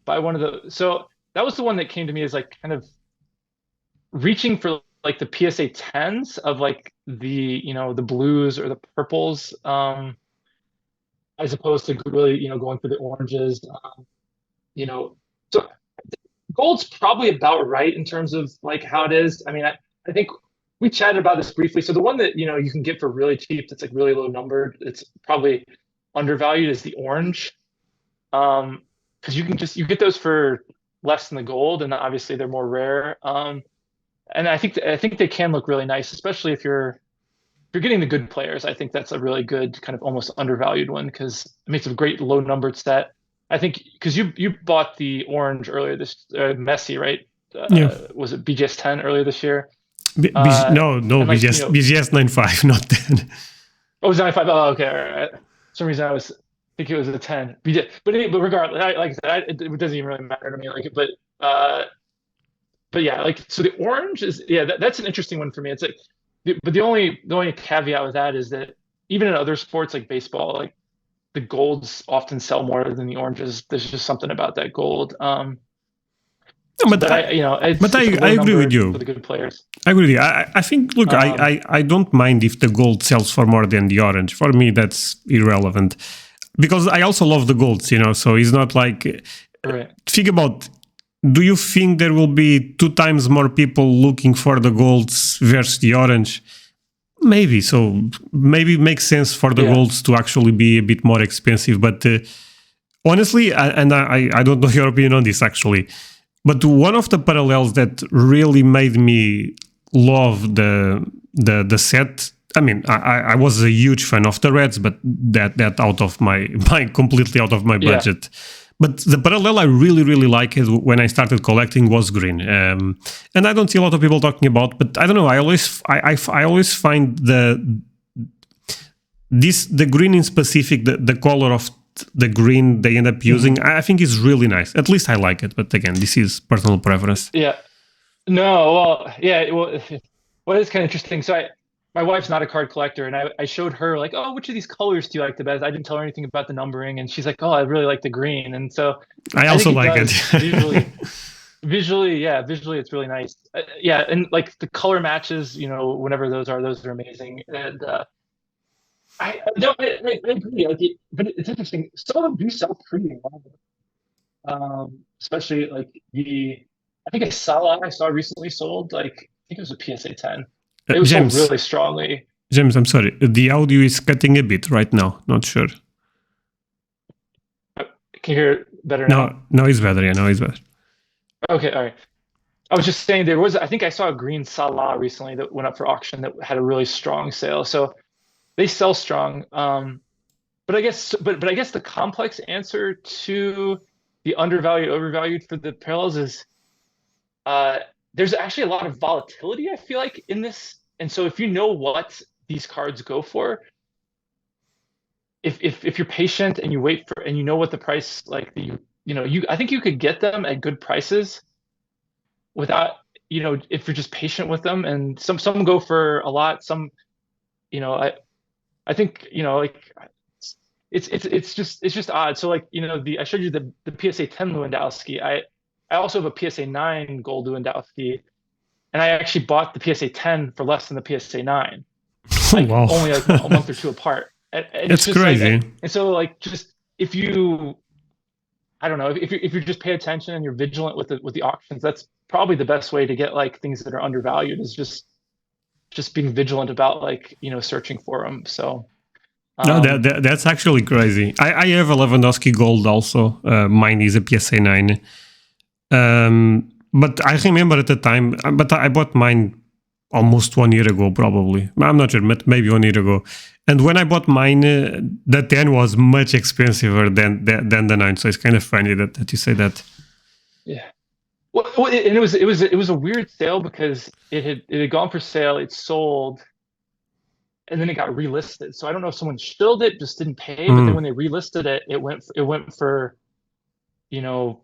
buy one of the. So that was the one that came to me as like kind of reaching for like the PSA 10s of like the the blues or the purples, as opposed to really going for the oranges, you know. So gold's probably about right in terms of like how it is. I mean, I think we chatted about this briefly. So the one that you can get for really cheap, that's like really low numbered, it's probably undervalued, is the orange. Because you get those for less than the gold, and obviously they're more rare. And I think they can look really nice, especially if you're getting the good players. I think that's a really good kind of almost undervalued one because it makes a great low numbered set. I think because you bought the orange earlier this Messi, right? Yeah. Was it BGS 10 earlier this year? No, and like, BGS 9.5, not 10. Oh, it was 95. Oh, okay. All right. For some reason I was thinking it was a 10. But regardless, like I said, it doesn't even really matter to me. Like, but yeah, like so the orange is that's an interesting one for me. It's like, but the only caveat with that is that even in other sports like baseball, like the golds often sell more than the oranges. There's just something about that gold. No, but I agree with you. For the good players. I agree with you. I think, look, I don't mind if the gold sells for more than the orange. For me, that's irrelevant. Because I also love the golds, so it's not like... Right. Think about, do you think there will be 2 times more people looking for the golds versus the orange? Maybe. So maybe it makes sense for the golds to actually be a bit more expensive. But honestly, I don't know your opinion on this, actually. But one of the parallels that really made me love the set, I mean, I was a huge fan of the reds, but that out of my completely out of my budget. But the parallel I really, really liked when I started collecting was green. And I don't see a lot of people talking about, but I don't know, I always find the green in specific, the color of the green they end up using, I think is really nice. At least I like it. But again, this is personal preference. Yeah. No, well, yeah, well, it's kind of interesting. So my wife's not a card collector, and I showed her like, oh, which of these colors do you like the best? I didn't tell her anything about the numbering, and she's like, oh, I really like the green. And so I also like it. Visually, it's really nice. Yeah, and like the color matches, whenever those are amazing. And I agree. Like but it's interesting. Some of them do sell pretty well. Especially like I think a Salah I saw recently sold, like I think it was a PSA 10. It was sold really strongly. James, I'm sorry. The audio is cutting a bit right now. Not sure. Can you hear it better now? No, it's better. Yeah, no, it's better. Okay, all right. I was just saying I think I saw a green Salah recently that went up for auction that had a really strong sale. So they sell strong. But I guess the complex answer to the undervalued, overvalued for the parallels is there's actually a lot of volatility, I feel like, in this. And so if you know what these cards go for, if you're patient and you wait for, and you know what the price, like I think you could get them at good prices without, if you're just patient with them. And some go for a lot. Some, I think, like it's just odd. So like, I showed you the PSA 10 Lewandowski. I also have a PSA 9 gold Lewandowski, and I actually bought the PSA 10 for less than the PSA 9. Like, wow. Only like a month or two apart. And it's crazy. Like, and so like, just if you, I don't know, if you just pay attention and you're vigilant with the auctions, that's probably the best way to get like things that are undervalued, is just being vigilant about like, searching for them. So no, that's actually crazy. I have a Lewandowski gold also. Mine is a PSA 9. But I remember at the time, but I bought mine almost 1 year ago, probably. I'm not sure, but maybe 1 year ago. And when I bought mine, the 10 was much expensiver than the 9. So it's kind of funny that you say that. Yeah. Well, and it was a weird sale because it had gone for sale, it sold, and then it got relisted. So I don't know if someone shilled it, just didn't pay, but then when Mm, they relisted it, it went for, you know,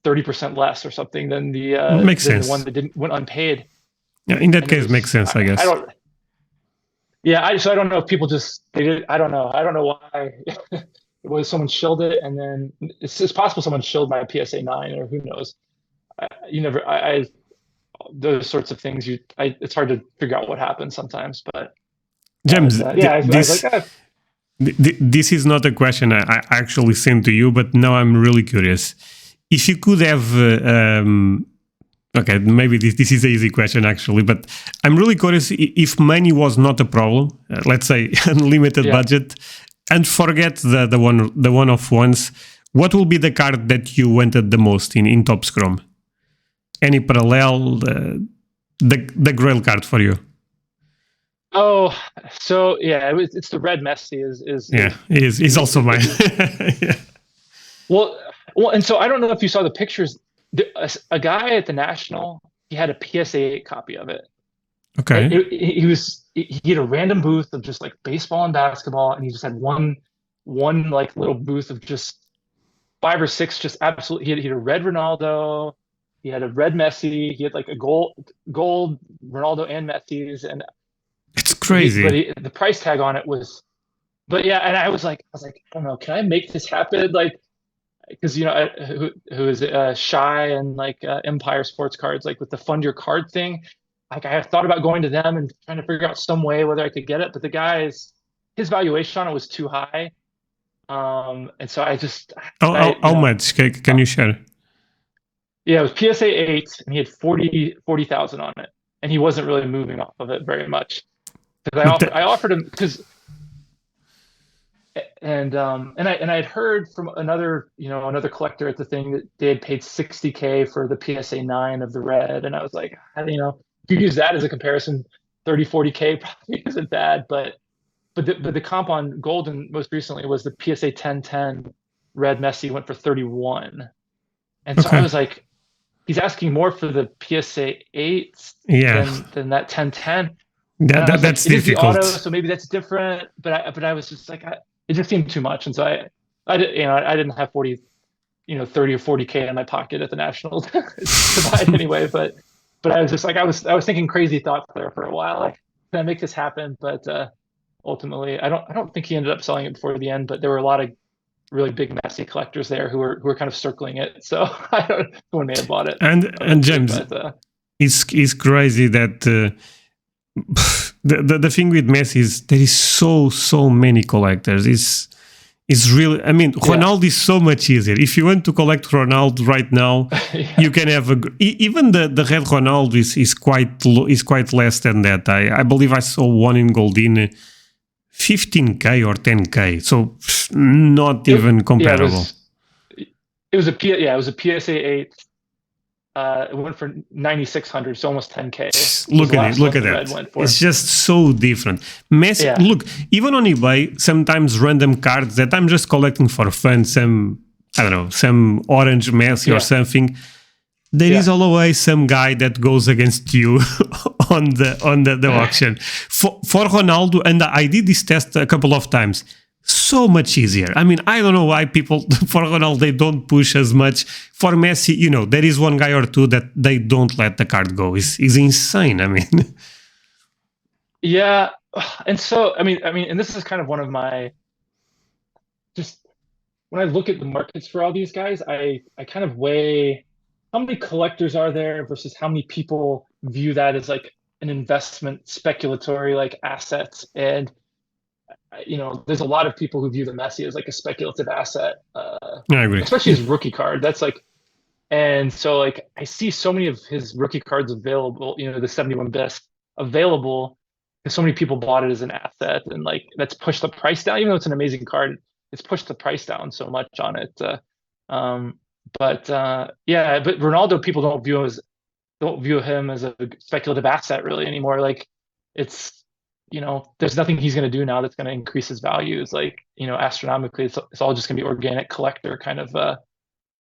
30% less or something makes than the one sense. that didn't went unpaid. Yeah, in that And it case, makes was sense, I I guess. don't yeah, I don't know if people just they did I don't know why. It was someone shilled it, and then it's possible someone shilled my PSA 9, or who knows. You never I those sorts of things, it's hard to figure out what happens sometimes, but James, yeah, I was like, this is not a question I actually sent to you, but now I'm really curious. If you could have, okay, maybe this is an easy question actually, but I'm really curious if money was not a problem. Let's say unlimited yeah. budget, and forget the one of ones. What will be the card that you wanted the most in Top Scrum? Any parallel, the Grail card for you? Oh, so yeah, it's the red Messi Yeah, is also mine. Yeah. well, and so I don't know if you saw the pictures. A guy at the National, he had a PSA 8 copy of it. And Okay. he had a random booth of just like baseball and basketball, and he just had one like little booth of just five or six, just absolutely. He had a red Ronaldo, he had a red Messi, he had like a gold Ronaldo and Messi's, and It's crazy. the price tag on it was. But yeah, and I was like, I don't know, can I make this happen? Like, because who is it? Shy and like Empire Sports Cards, like with the fund your card thing. Like I have thought about going to them and trying to figure out some way whether I could get it, but the guy's his valuation on it was too high. And so I just How much? Can uh, you share? yeah, it was PSA 8, and he had 40,000 on it, and he wasn't really moving off of it very much because But the, I offered him because and I had heard from another collector at the thing that they had paid 60K for the PSA 9 of the red, and I was like, if you use that as a comparison, 30-40K probably isn't bad, but the comp on Golden most recently was the PSA 1010 red Messi went for 31, and so I okay. was like, he's asking more for the PSA 8 Yeah, than that 1010. And that, I that was like, that's it is the auto, difficult. so maybe that's different. But I was just like, it just seemed too much, and so I didn't have 30 or 40K in my pocket at the Nationals to buy it anyway. But I was just like, I was thinking crazy thoughts there for a while. Like, can I make this happen? But ultimately, I don't think he ended up selling it before the end. But there were a lot of really big Messi collectors there who were kind of circling it. So I don't know, someone may have bought it And eventually, James, but it's crazy that the thing with Messi is there is so many collectors. It's really, I mean, yeah. Ronaldo is so much easier. If you want to collect Ronaldo right now, Yeah. you can have even the red Ronaldo is quite is quite less than that. I believe I saw one in Goldin 15K or 10K. So not It even yeah, comparable. it was a PSA 8. It went for 9,600, so almost 10K was Look the at it. last Look one at the red that. went It's for. just so different. Messi, Yeah. look, even on eBay, sometimes random cards that I'm just collecting for fun, I don't know, some orange Messi or Yeah. something. There is Yeah. always some guy that goes against you on the auction. For Ronaldo, and I did this test a couple of times. So much easier. I mean, I don't know why people for Ronaldo they don't push as much. For Messi, there is one guy or two that they don't let the card go. Is insane. I mean, Yeah. And so I mean, and this is kind of one of my just when I look at the markets for all these guys, I kind of weigh how many collectors are there versus how many people view that as like an investment speculatory like asset. And there's a lot of people who view the Messi as like a speculative asset, I agree. especially his rookie card. That's like, and so like I see so many of his rookie cards available, the 71 best available, because so many people bought it as an asset, and like that's pushed the price down. Even though it's an amazing card, it's pushed the price down so much on it. Um, But yeah, but Ronaldo, people don't view him as a speculative asset really anymore. Like it's, there's nothing he's going to do now that's going to increase his values like, astronomically. It's all just going to be organic collector kind of.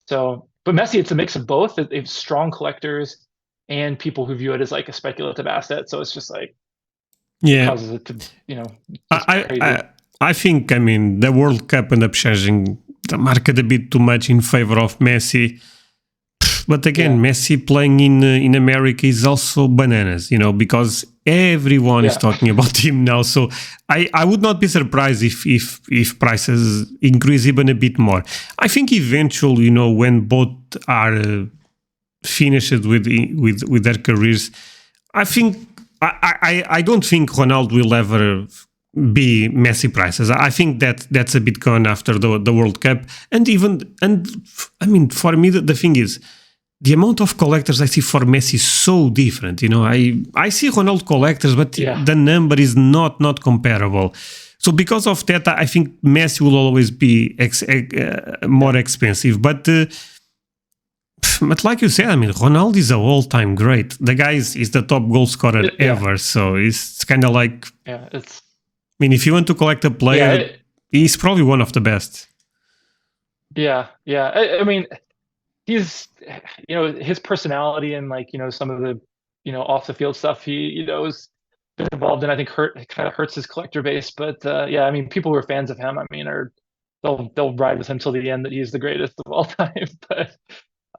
So, but Messi, it's a mix of both. They have strong collectors and people who view it as like a speculative asset. So it's just like it Yeah, causes it to, just I, I, crazy. I I think, I mean, the World Cup ended up changing the market a bit too much in favor of Messi. But again, Yeah, Messi playing in America is also bananas, because everyone is yeah, talking about him now. So I would not be surprised if prices increase even a bit more. I think eventually, when both are finished with their careers, I think I don't think Ronaldo will ever be Messi prices. I think that's a bit gone after the World Cup, and I mean, for me the thing is the amount of collectors I see for Messi is so different. I see Ronaldo collectors, but yeah. the number is not comparable. So because of that, I think Messi will always be more Yeah. expensive. But like you said, I mean, Ronaldo is an all-time great. The guy is the top goal scorer Yeah. ever. So it's kind of like, I Yeah. mean, if you want to collect a Yeah. player, he's probably one of the best. Yeah. I mean, he's, his personality and like, some of the, off the field stuff is been involved in, I think it kind of hurts his collector base. But yeah, I mean, people who are fans of him, I mean, they'll ride with him till the end that he's the greatest of all time.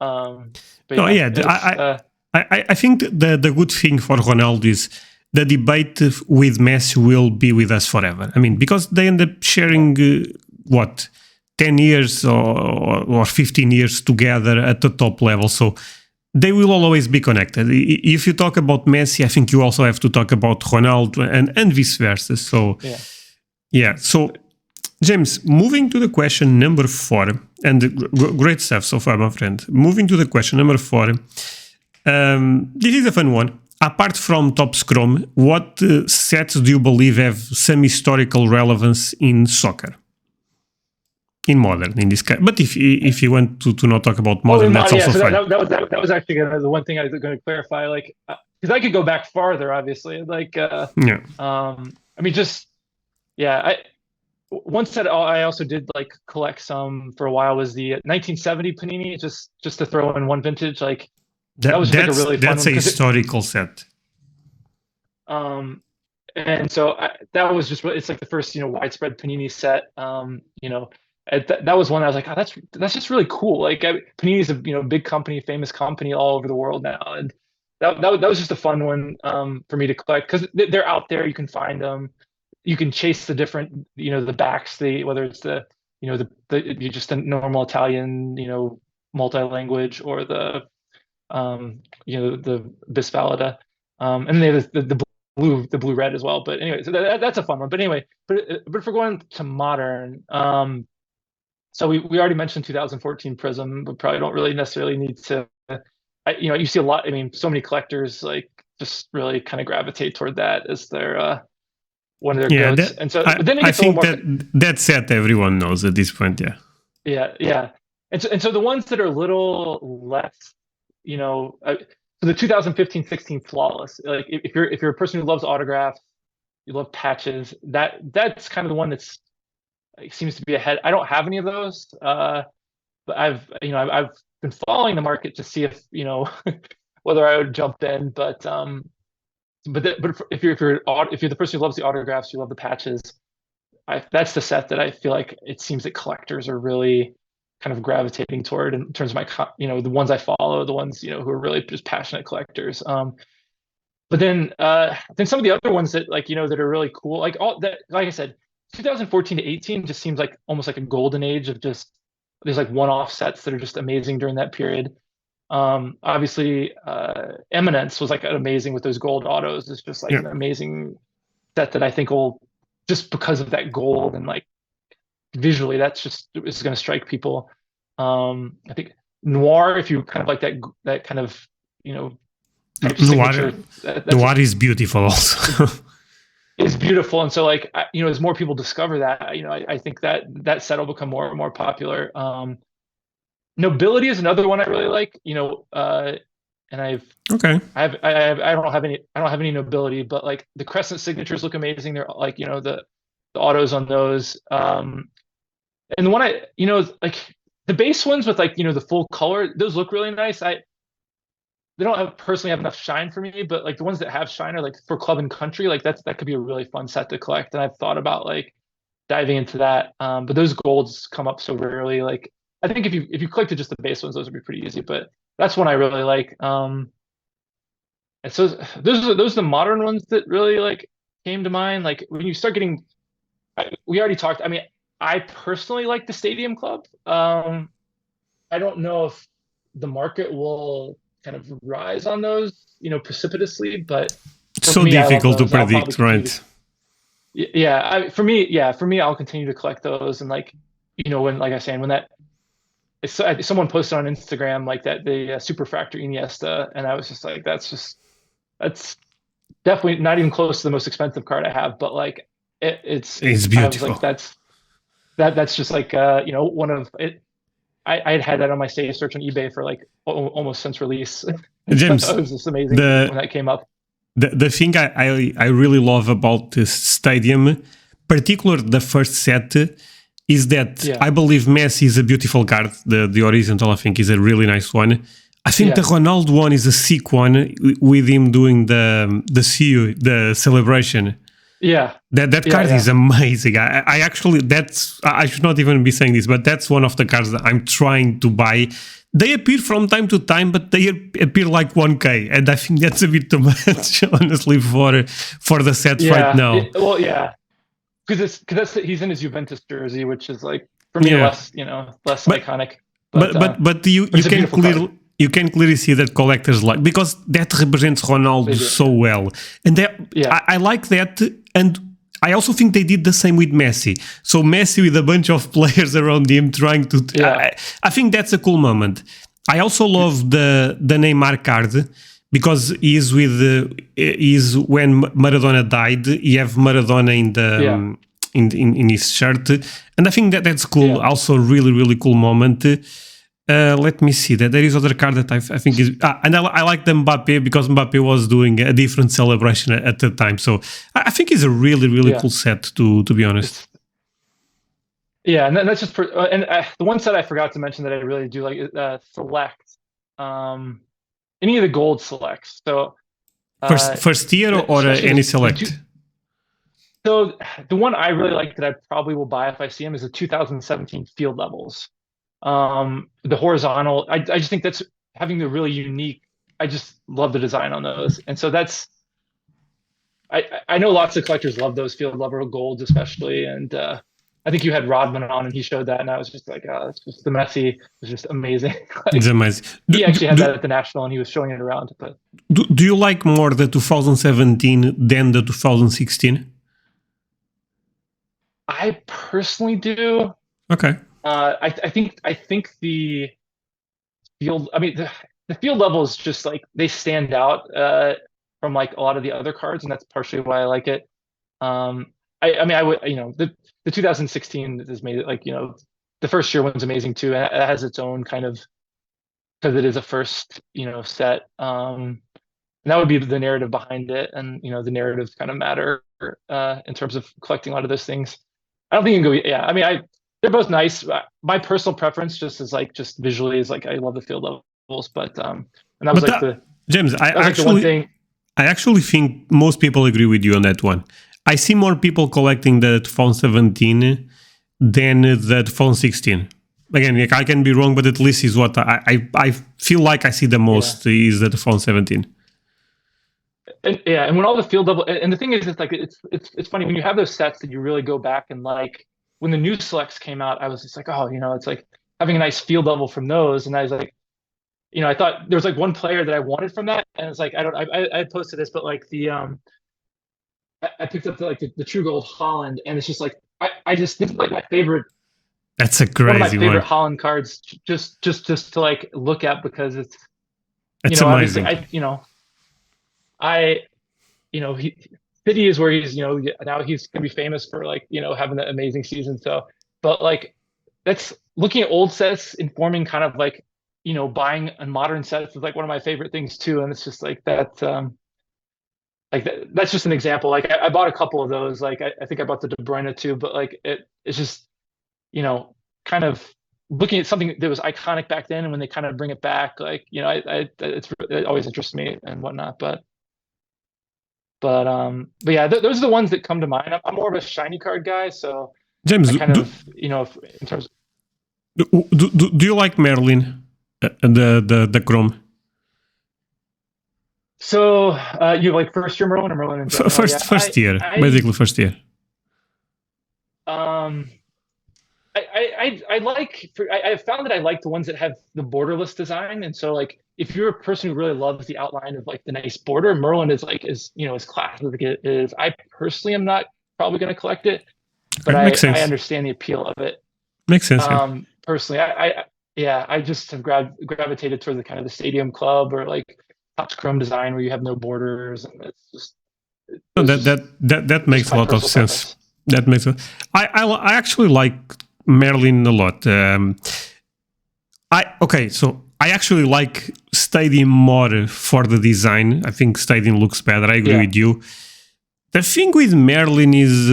Um, but No, yeah, yeah, it's I think the good thing for Ronaldo is the debate with Messi will be with us forever. I mean, because they end up yeah, sharing what 10 years or 15 years together at the top level, so they will always be connected. If you talk about Messi, I think you also have to talk about Ronaldo and vice versa. So yeah. yeah, so James, moving to the question number 4, and great stuff so far, my friend. Moving to the question number 4, this is a fun one. Apart from Top Scrum, what sets do you believe have some historical relevance in soccer? In modern, in this case. But if you want to not talk about Oh, modern, that's yeah. also So fine. that was actually the one thing I was going to clarify. Like, because I could go back farther, obviously. Like, Yeah. I mean, just yeah. Once that I also did like collect some for a while was the 1970 Panini. Just to throw in one vintage. Like that That, was just like a that's really fun that's one a because historical set. um, and so that was just it's like the first widespread Panini set. That was one I was like, oh, that's just really cool. Like Panini's a big company, famous company all over the world now, and that was just a fun one for me to collect because they're out there. You can find them. You can chase the different the backs, whether it's the just the normal Italian multi-language or the Bisvalida, and then they have the blue red as well. But anyway, so that's a fun one. But anyway, but if we're going to modern, so we already mentioned 2014 Prism, but probably don't really necessarily need to. You see a lot. I mean, so many collectors like just really kind of gravitate toward that as their one of their Yeah, goats. And so, but then it I gets a little think more. that set everyone knows at this point. Yeah. Yeah. And so the ones that are a little less, so the 2015-16 flawless. Like if you're a person who loves autographs, you love patches. That's kind of the one that's seems to be ahead. I don't have any of those, but I've been following the market to see if whether I would jump in. But if you're the person who loves the autographs, you love the patches. That's the set that I feel like it seems that collectors are really kind of gravitating toward in terms of the ones I follow, the ones who are really just passionate collectors. But then some of the other ones that that are really cool, like all that, like I said, 2014 to 18 just seems like almost like a golden age of just there's like one-off sets that are just amazing during that period. Obviously, Eminence was like amazing with those gold autos. It's just like Yeah. an amazing set that I think will just because of that gold and like visually that's just is going to strike people. I think Noir, if you kind of like that kind of type Noir, signature, that's Noir is beautiful also. is beautiful. And so like as more people discover that, I think that set will become more and more popular. Nobility is another one I really like. And Okay. I don't have any nobility, but like the crescent signatures look amazing. They're like, the autos on those. And the one like the base ones with like, the full color, those look really nice. They don't personally have enough shine for me, but like the ones that have shine are like for club and country, like that could be a really fun set to collect. And I've thought about like diving into that. But those golds come up so rarely. Like I think if you collected just the base ones, those would be pretty easy. But that's one I really like. And so those are the modern ones that really like came to mind. Like when you start getting, we already talked. I mean, I personally like the Stadium Club. I don't know if the market will kind of rise on those, precipitously, but It's for so me, I love difficult to those. I'll probably predict, continue right? to, for me, I'll continue to collect those. And like, when, like I was saying, when someone posted on Instagram like that, the Superfractor Iniesta, and I was just like, that's definitely not even close to the most expensive card I have, but like, It's I was beautiful. like, that's just like, one of it. I had had that on my stage search on eBay for like almost since release. So James, it was just amazing when the that came up. the thing I really love about this stadium, particular the first set, is that Yeah, I believe Messi is a beautiful card. The horizontal I think is a really nice one. I think the yeah, Ronaldo one is a sick one with him doing the CU, the celebration. yeah, That yeah, card is yeah, amazing. I actually I should not even be saying this, but that's one of the cards that I'm trying to buy. They appear from time to time, but they appear like 1K, and I think that's a bit too much, honestly, for the set right yeah. now. Well, yeah, because he's in his Juventus jersey, which is like for me Yeah, less but iconic, but but but you but you it's a can beautiful card. clearly see that collectors like, because that represents They Ronaldo do. so well, and Yeah, I like that. And I also think they did the same with Messi. So Messi with a bunch of players around him trying to. yeah, I think that's a cool moment. I also love the Neymar card because he's when Maradona died. You have Maradona in the yeah, in his shirt, and I think that's cool. yeah. Also, really really cool moment. Let me see that there is other card that I think is and I like the Mbappe because Mbappe was doing a different celebration at the time. So I think it's a really really Yeah. cool set to be honest. It's Yeah, and that's just the one set I forgot to mention that I really do like is select, um, any of the gold selects. So First tier or especially any the two. select. So the one I really like that I probably will buy if I see them is the 2017 field levels. The horizontal. I just think that's having the really unique. I just love the design on those, and so I know lots of collectors love those field level golds especially, and I think you had Rodman on and he showed that, and I was just like, it's just the Messi was just amazing. It's Like amazing. he actually had that at the national and he was showing it around. But Do you like more the 2017 than the 2016? I personally do. Okay. I think the field. I mean, the field levels just like they stand out from like a lot of the other cards, and that's partially why I like it. I mean, I would, the 2016 has made it like, the first year one's amazing too. And it has its own kind of, because it is a first, set. And that would be the narrative behind it. And, the narratives kind of matter in terms of collecting a lot of those things. I don't think you can go, yeah. I mean, they're both nice. My personal preference just is like, just visually is like, I love the field levels, but, and that was But like James, that was like the one thing. I actually think most people agree with you on that one. I see more people collecting the phone 17 than the phone 16. Again, like, I can be wrong, but at least is what I feel like I see the Yeah. most is the phone 17. And yeah, and when all the field level, and the thing is, it's like it's funny when you have those sets that you really go back and like when the new selects came out, I was just like, oh, it's like having a nice field level from those, and I was like, I thought there was like one player that I wanted from that, and it's like I posted this, but like I picked up the True Gold Holland, and it's just like I just this is like my favorite, That's a one of my crazy favorite one. Holland cards, just to like look at because it's That's obviously amazing. I he City is where he's now he's gonna be famous for like having that amazing season. So, but like that's looking at old sets, informing kind of like, buying a modern sets is like one of my favorite things too. And it's just like that, that's just an example. Like I bought a couple of those. Like I think I bought the De Bruyne too, but like it's just, you know, kind of looking at something that was iconic back then, and when they kind of bring it back, like, it always interests me and whatnot. But yeah, those are the ones that come to mind. I'm more of a shiny card guy, so James, I kind of, in terms. do you like Merlin, the Chrome? So you like first year Merlin or Merlin in general? First year, basically first year. Um, I like. I found that I like the ones that have the borderless design, and so like if you're a person who really loves the outline of like the nice border, Merlin is like as classic as it is. I personally am not probably going to collect it, but Makes sense. I understand the appeal of it. Makes sense. Yeah. Personally, I just have gravitated towards the kind of the Stadium Club or like Topps Chrome design where you have no borders, and it's just. That makes a lot of sense. That makes sense. I actually like Merlin a lot. So I actually like Stadium more for the design. I think Stadium looks better. I agree with you. The thing with Merlin is,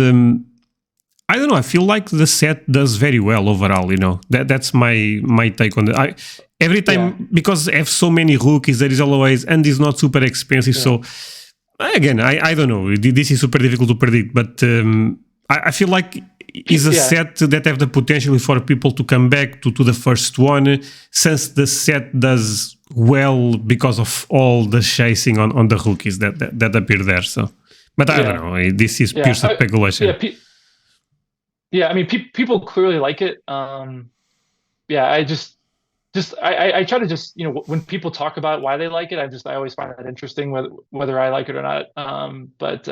I don't know. I feel like the set does very well overall. That's my take on it. Every time, because I have so many rookies, there is always, and it's not super expensive. Yeah. So again, I don't know. This is super difficult to predict, but I feel like it's a set that have the potential for people to come back to the first one, since the set does well because of all the chasing on the rookies that appear there. So, but I don't know. This is pure speculation. I mean, people clearly like it. I try to just, when people talk about why they like it, I always find that interesting, whether I like it or not. But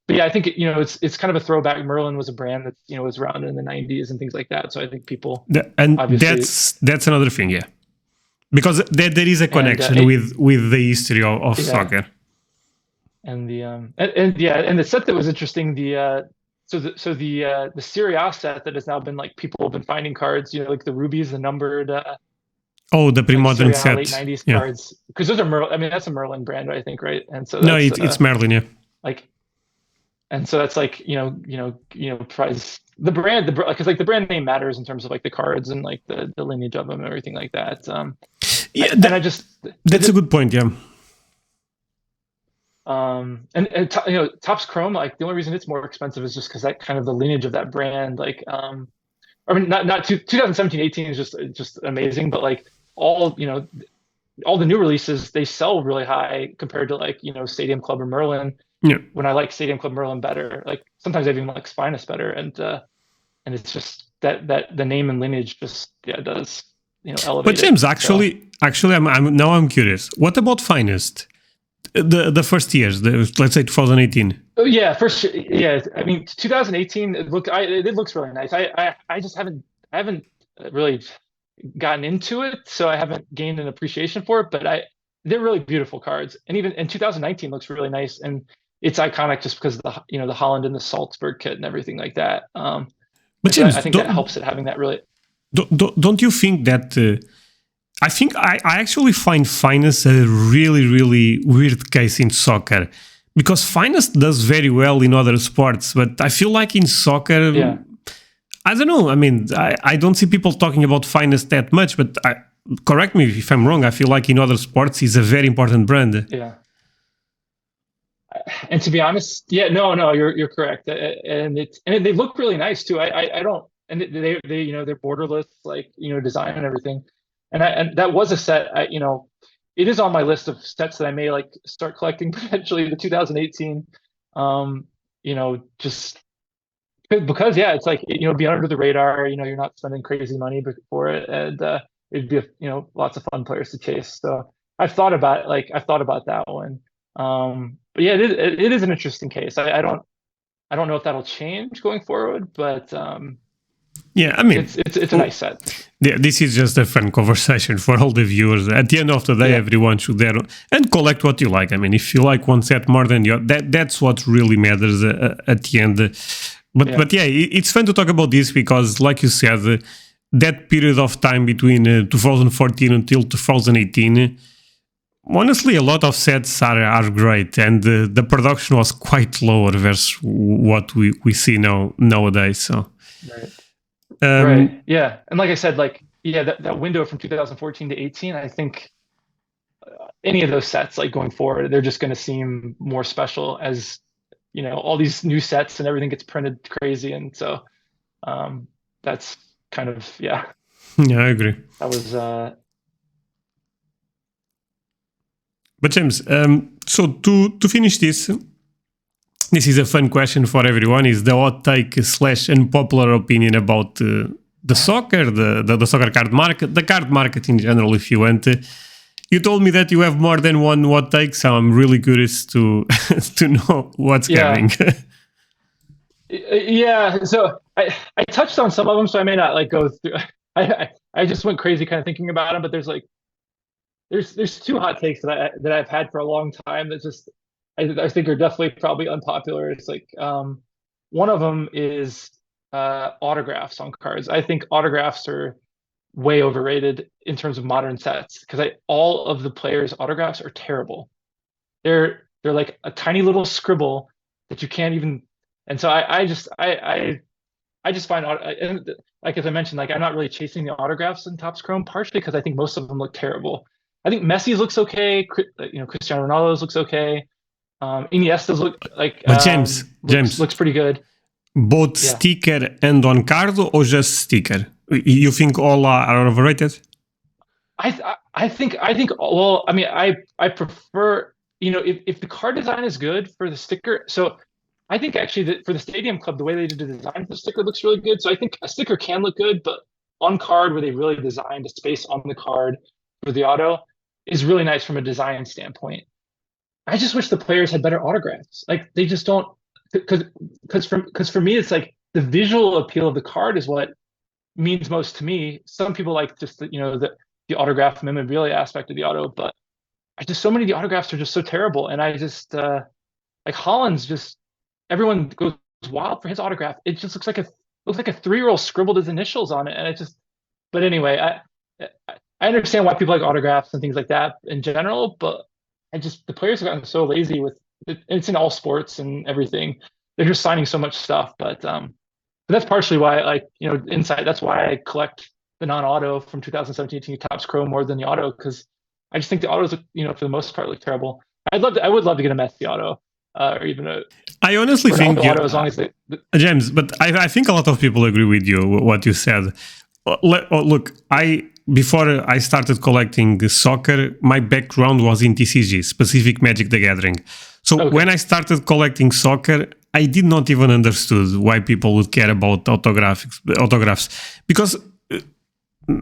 yeah, I think it's kind of a throwback. Merlin was a brand that was around in the 90s and things like that. So I think people that's another thing, yeah, because there is a connection with the history of soccer. And the set that was interesting, the Serie A set that has now been like people have been finding cards, like the rubies, the numbered. The pre-modern set, late 90s cards, because those are Merlin. I mean, that's a Merlin brand, I think, right? And so it's Merlin, yeah. And so that's like price the brand, because like the brand name matters in terms of like the cards and like the lineage of them and everything like that. That's a good point, yeah. Topps Chrome, like the only reason it's more expensive is just because that kind of the lineage of that brand, like I mean, not 2017-18 is just amazing, but like all the new releases, they sell really high compared to like Stadium Club or Merlin. Yeah. When I like Stadium Club Merlin better, like sometimes I even like Finest better, and it's just that the name and lineage just does elevate. But James, actually, I'm curious. What about Finest? The first years, let's say 2018. Oh yeah, I mean 2018. It looks really nice. I just haven't really gotten into it, so I haven't gained an appreciation for it. But they're really beautiful cards, and even in 2019 looks really nice, and it's iconic just because of the Holland and the Salzburg kit and everything like that. But James, I think that helps it having that really. Don't you think that? I think I actually find Finest a really, really weird case in soccer, because Finest does very well in other sports, but I feel like in soccer, I don't know. I mean, I don't see people talking about Finest that much, but correct me if I'm wrong. I feel like in other sports, it's a very important brand. Yeah. And to be honest, no, you're correct, and they look really nice too. I don't, and they they're borderless, like design and everything. And that was a set, it is on my list of sets that I may like start collecting potentially the 2018, just because, it's like, be under the radar, you're not spending crazy money for it. And it'd be, lots of fun players to chase. So I've thought about that one. But yeah, it is an interesting case. I don't know if that'll change going forward, but yeah, I mean, it's a nice set. Yeah, this is just a fun conversation for all the viewers. At the end of the day, everyone should there and collect what you like. I mean, if you like one set more than the other, that's what really matters at the end. But yeah, it's fun to talk about this because, like you said, that period of time between 2014 until 2018, honestly, a lot of sets are great, and the production was quite lower versus what we see nowadays. So, Right. um, Right. Yeah. And like I said, like, yeah, that window from 2014 to 18, I think any of those sets, like going forward, they're just going to seem more special as, all these new sets and everything gets printed crazy. And so that's kind of, yeah, yeah, I agree. that was, But James, so to finish this is a fun question for everyone. Is the hot take / unpopular opinion about the soccer, the soccer card market, the card market in general, if you want. You told me that you have more than one hot take, so I'm really curious to to know what's coming. Yeah. So I touched on some of them, so I may not like go through. I just went crazy kind of thinking about them, but there's two hot takes that I've had for a long time that just I think are definitely probably unpopular. It's like one of them is autographs on cards. I think autographs are way overrated in terms of modern sets because all of the players' autographs are terrible. They're like a tiny little scribble that you can't even. And so I just find and like as I mentioned, like I'm not really chasing the autographs in Topps Chrome, partially because I think most of them look terrible. I think Messi's looks okay. Cristiano Ronaldo's looks okay. Iniesta's look like But James, looks pretty good. both Yeah. sticker and on card, or just sticker? You think all are overrated? I think well, I mean, I prefer, if the card design is good for the sticker. So I think actually that for the Stadium Club, the way they did the design for the sticker looks really good. So I think a sticker can look good, but on card where they really designed a space on the card for the auto is really nice from a design standpoint. I just wish the players had better autographs. Like they just don't, because for me it's like the visual appeal of the card is what means most to me. Some people like just the autograph memorabilia aspect of the auto, but I just so many of the autographs are just so terrible, and I just like Holland's just everyone goes wild for his autograph. It just looks like a 3-year-old scribbled his initials on it, and it just. But anyway, I understand why people like autographs and things like that in general, but the players have gotten so lazy with it. It's in all sports and everything. They're just signing so much stuff, but that's partially why, like, inside. That's why I collect the non-auto from 2017 Topps Chrome more than the auto because I just think the autos, for the most part, look terrible. I would love to get a Messi auto, or even a. I honestly Ronaldo think, auto, as long as James, but I think a lot of people agree with you what you said. Look, before I started collecting soccer, my background was in TCG, specific Magic the Gathering. So Okay. when I started collecting soccer, I did not even understood why people would care about autographs because.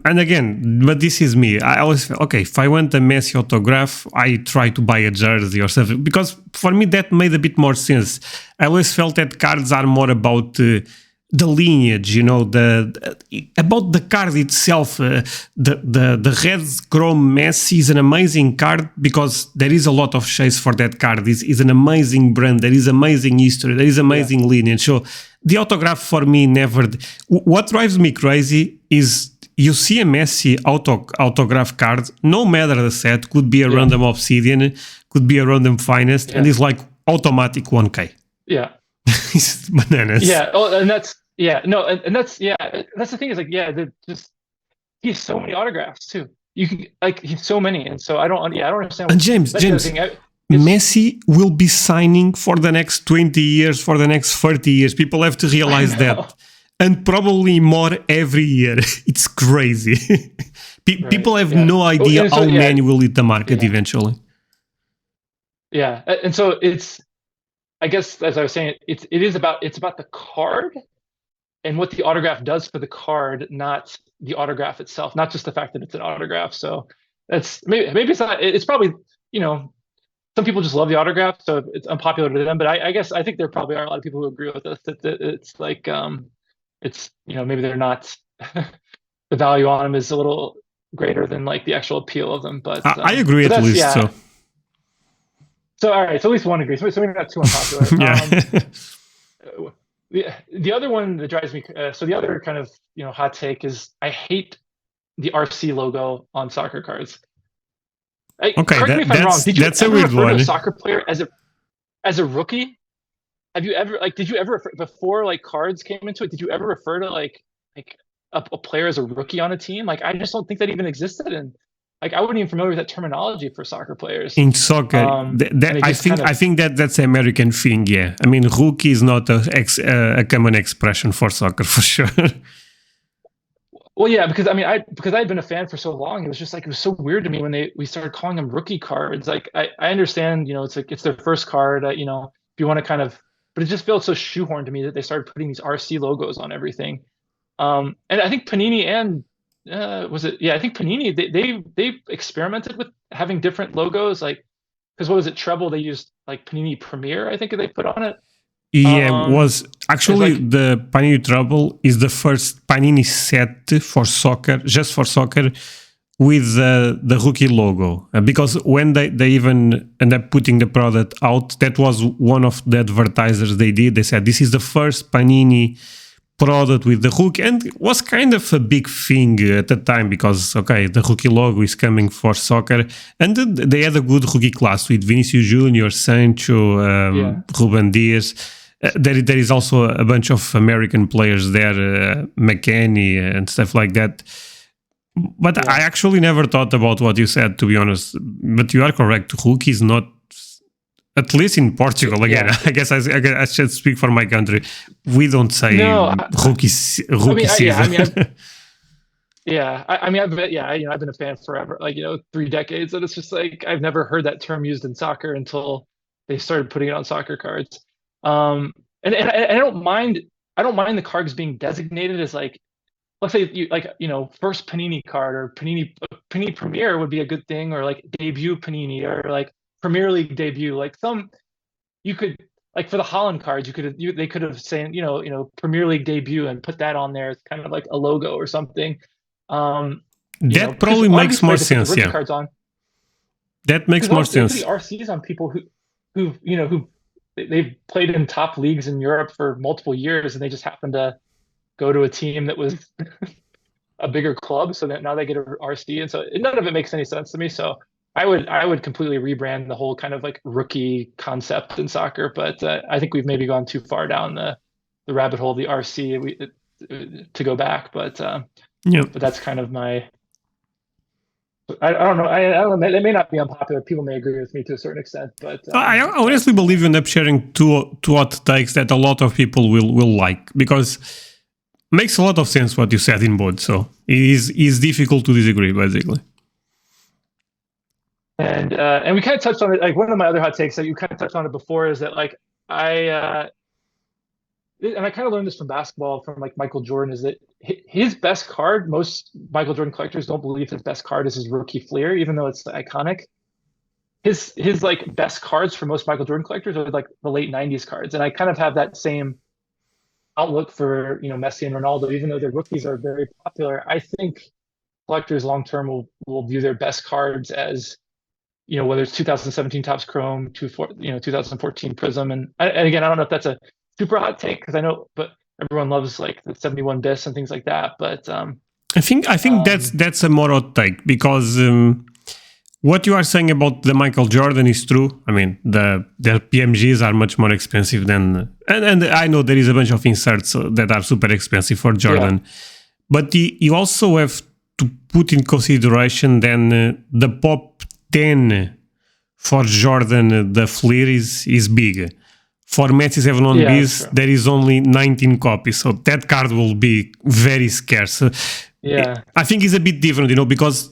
And again, but this is me. I always feel, okay, if I want a Messi autograph, I try to buy a jersey or something. Because for me, that made a bit more sense. I always felt that cards are more about the lineage, about the card itself. The red chrome Messi is an amazing card because there is a lot of chase for that card. It's an amazing brand. There is amazing history. There is amazing lineage. So the autograph for me never. What drives me crazy is. You see a Messi autograph card, no matter the set, could be a random Obsidian, could be a random Finest, and it's like automatic 1K. Yeah. It's bananas. Yeah. Oh, and that's, no, and that's, that's the thing is like, he has so many autographs too. You can, like, he's so many. And so I don't understand. And James, Messi will be signing for the next 20 years, for the next 30 years. People have to realize that. And probably more every year. It's crazy. People have no idea how many will hit the market eventually. Yeah, and so it's, I guess as I was saying, it's about the card and what the autograph does for the card, not the autograph itself, not just the fact that it's an autograph. So that's maybe it's not. It's probably some people just love the autograph, so it's unpopular to them. But I guess I think there probably are a lot of people who agree with us that it's like. It's maybe they're not the value on them is a little greater than like the actual appeal of them, but I agree at least. So all right, so at least one agrees. So we're not too unpopular. the other one that drives me, so the other kind of hot take is I hate the RC logo on soccer cards. Okay, Correct me if I'm wrong. Did you that's a ever weird refer to a one. soccer player as a rookie? Have you ever did you ever before like cards came into it? Did you ever refer to like a player as a rookie on a team? Like I just don't think that even existed, and like I wasn't even familiar with that terminology for soccer players. In soccer, And it just kind of I think that's an American thing. Yeah, I mean, rookie is not a common expression for soccer for sure. well, yeah, because I mean, because I'd been a fan for so long, it was just like it was so weird to me when we started calling them rookie cards. Like I understand, it's like it's their first card, if you want to kind of, but it just felt so shoehorned to me that they started putting these RC logos on everything. And I think Panini and was it? Yeah, I think Panini they experimented with having different logos, like because what was it? Treble they used like Panini Premier, I think they put on it. Yeah, Um, was as actually like the Panini Trouble is the first Panini set for soccer, just for soccer, with the rookie logo. Because when they even end up putting the product out, that was one of the advertisers they did. They said this is the first Panini product with the hook, and it was kind of a big thing at the time because okay, the rookie logo is coming for soccer, and they had a good rookie class with Vinicius Junior, Sancho, yeah, Ruben Diaz. There is also a bunch of American players there, McKennie and stuff like that. But yeah, I actually never thought about what you said, to be honest. But you are correct. Hook is not, at least in Portugal. Again, yeah. I guess I should speak for my country. We don't say No, I rookie mean, yeah, I mean, season. I mean, I've been a fan forever, like 3 decades, and it's just like I've never heard that term used in soccer until they started putting it on soccer cards. And I don't mind the cards being designated as like, let's say you like, first Panini card or Panini Premier would be a good thing, or like debut Panini or like Premier League debut, like some you could like for the Holland cards, they could have saying Premier League debut and put that on there as kind of like a logo or something. That Because probably a lot of these makes more players they put the sense. rookie Yeah, cards on that makes because more they put the sense. RCs on people who they've played in top leagues in Europe for multiple years and they just happen to go to a team that was a bigger club, so that now they get a RC, and so none of it makes any sense to me. So I would completely rebrand the whole kind of like rookie concept in soccer, but I think we've maybe gone too far down the rabbit hole of the RC to go back. Yeah. But that's kind of my I don't know I don't know it may not be unpopular. People may agree with me to a certain extent, I honestly believe you end up sharing two hot takes that a lot of people will like because makes a lot of sense what you said in both. So it is difficult to disagree, basically. And we kind of touched on it. Like one of my other hot takes that you kind of touched on it before is that like and I kind of learned this from basketball from like Michael Jordan is that his best card, most Michael Jordan collectors don't believe his best card is his rookie Fleer, even though it's iconic. His like best cards for most Michael Jordan collectors are like the late 90s cards. And I kind of have that same outlook for, Messi and Ronaldo, even though their rookies are very popular. I think collectors long term will view their best cards as, whether it's 2017 Topps Chrome, 2014 Prism. And again, I don't know if that's a super hot take because I know, but everyone loves like the 71 bis and things like that. But I think that's a more hot take because what you are saying about the Michael Jordan is true. I mean, the PMGs are much more expensive than, and I know there is a bunch of inserts that are super expensive for Jordan, but you also have to put in consideration then the pop 10 for Jordan, the Fleer is big. For Messi 7 on Bs, there is only 19 copies, so that card will be very scarce. I think it's a bit different, because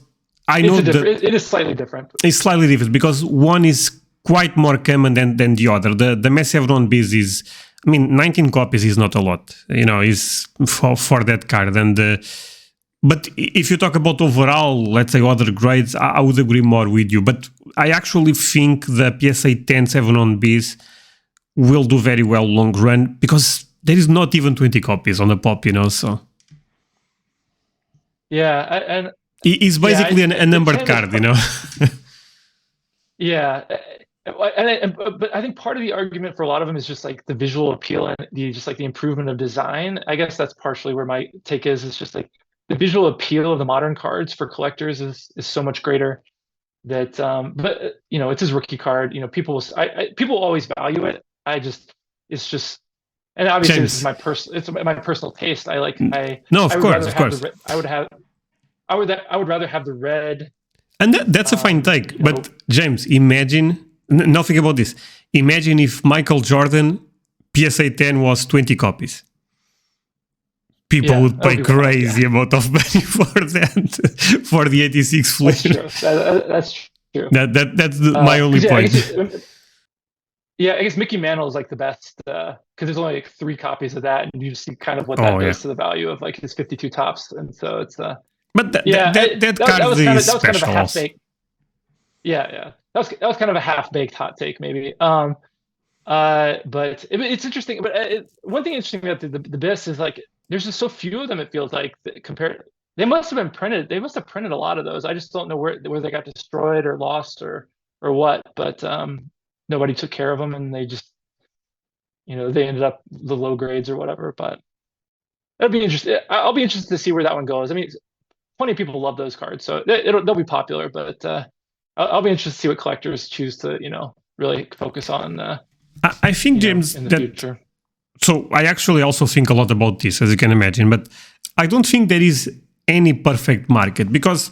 I know it is slightly different. It's slightly different because one is quite more common than the other. The Messi 7 on Bs is, 19 copies is not a lot, is for that card. And but if you talk about overall, let's say other grades, I would agree more with you. But I actually think the PSA 10 7 on Bs will do very well long run because there is not even 20 copies on the pop, so. And it's basically a numbered card, Yeah. But I think part of the argument for a lot of them is just like the visual appeal and just like the improvement of design. I guess that's partially where my take is. It's just like the visual appeal of the modern cards for collectors is so much greater that but it's his rookie card. People always value it. It's just, and obviously this is James. it's my personal taste. No, of I would course, rather of have course. I would rather have the red. And that's a fine take. You know, But James, imagine nothing about this. Imagine if Michael Jordan PSA 10 was 20 copies. People would pay crazy amount of money for that, for the 86 flip. That's true. That's true. That's my only point. I guess Mickey Mantle is like the best because there's only like 3 copies of that, and you just see kind of what that does to the value of like his 52 tops, and so it's But that card is special. A half baked. Yeah. That was kind of a half baked hot take, maybe. But it's interesting. But one thing interesting about the BIS is like there's just so few of them. It feels like compared. They must have been printed. They must have printed a lot of those. I just don't know where they got destroyed or lost or what. But nobody took care of them, and they just they ended up the low grades or whatever. But that'd be interesting. I'll be interested to see where that one goes. I mean, plenty of people love those cards, so they'll be popular. But I'll be interested to see what collectors choose to really focus on. I think, James, in the future. So I actually also think a lot about this, as you can imagine, but I don't think there is any perfect market, because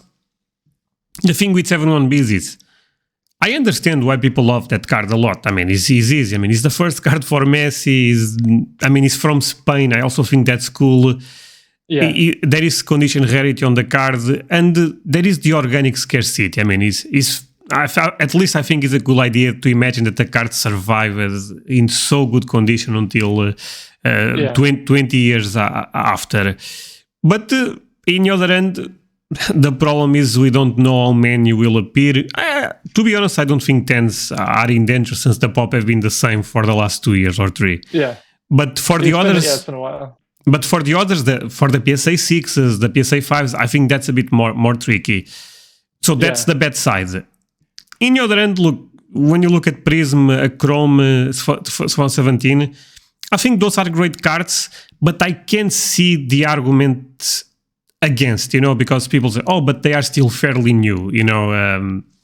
the thing with 7-1-Bs is I understand why people love that card a lot. I mean, it's easy. I mean, it's the first card for Messi. He's from Spain. I also think that's cool. Yeah. There is condition rarity on the card, and there is the organic scarcity. I mean, at least I think it's a good idea to imagine that the card survives in so good condition until 20 years after. But in the other end, the problem is we don't know how many will appear. To be honest, I don't think 10s are in danger, since the pop have been the same for the last 2 years or 3. Yeah. But for the others, it's been a while. But for the others, for the PSA 6s, the PSA 5s, I think that's a bit more tricky. So that's the bad side. In the other end, look, when you look at Prism, Chrome, Swan 17, I think those are great cards, but I can see the argument against, because people say, oh, but they are still fairly new,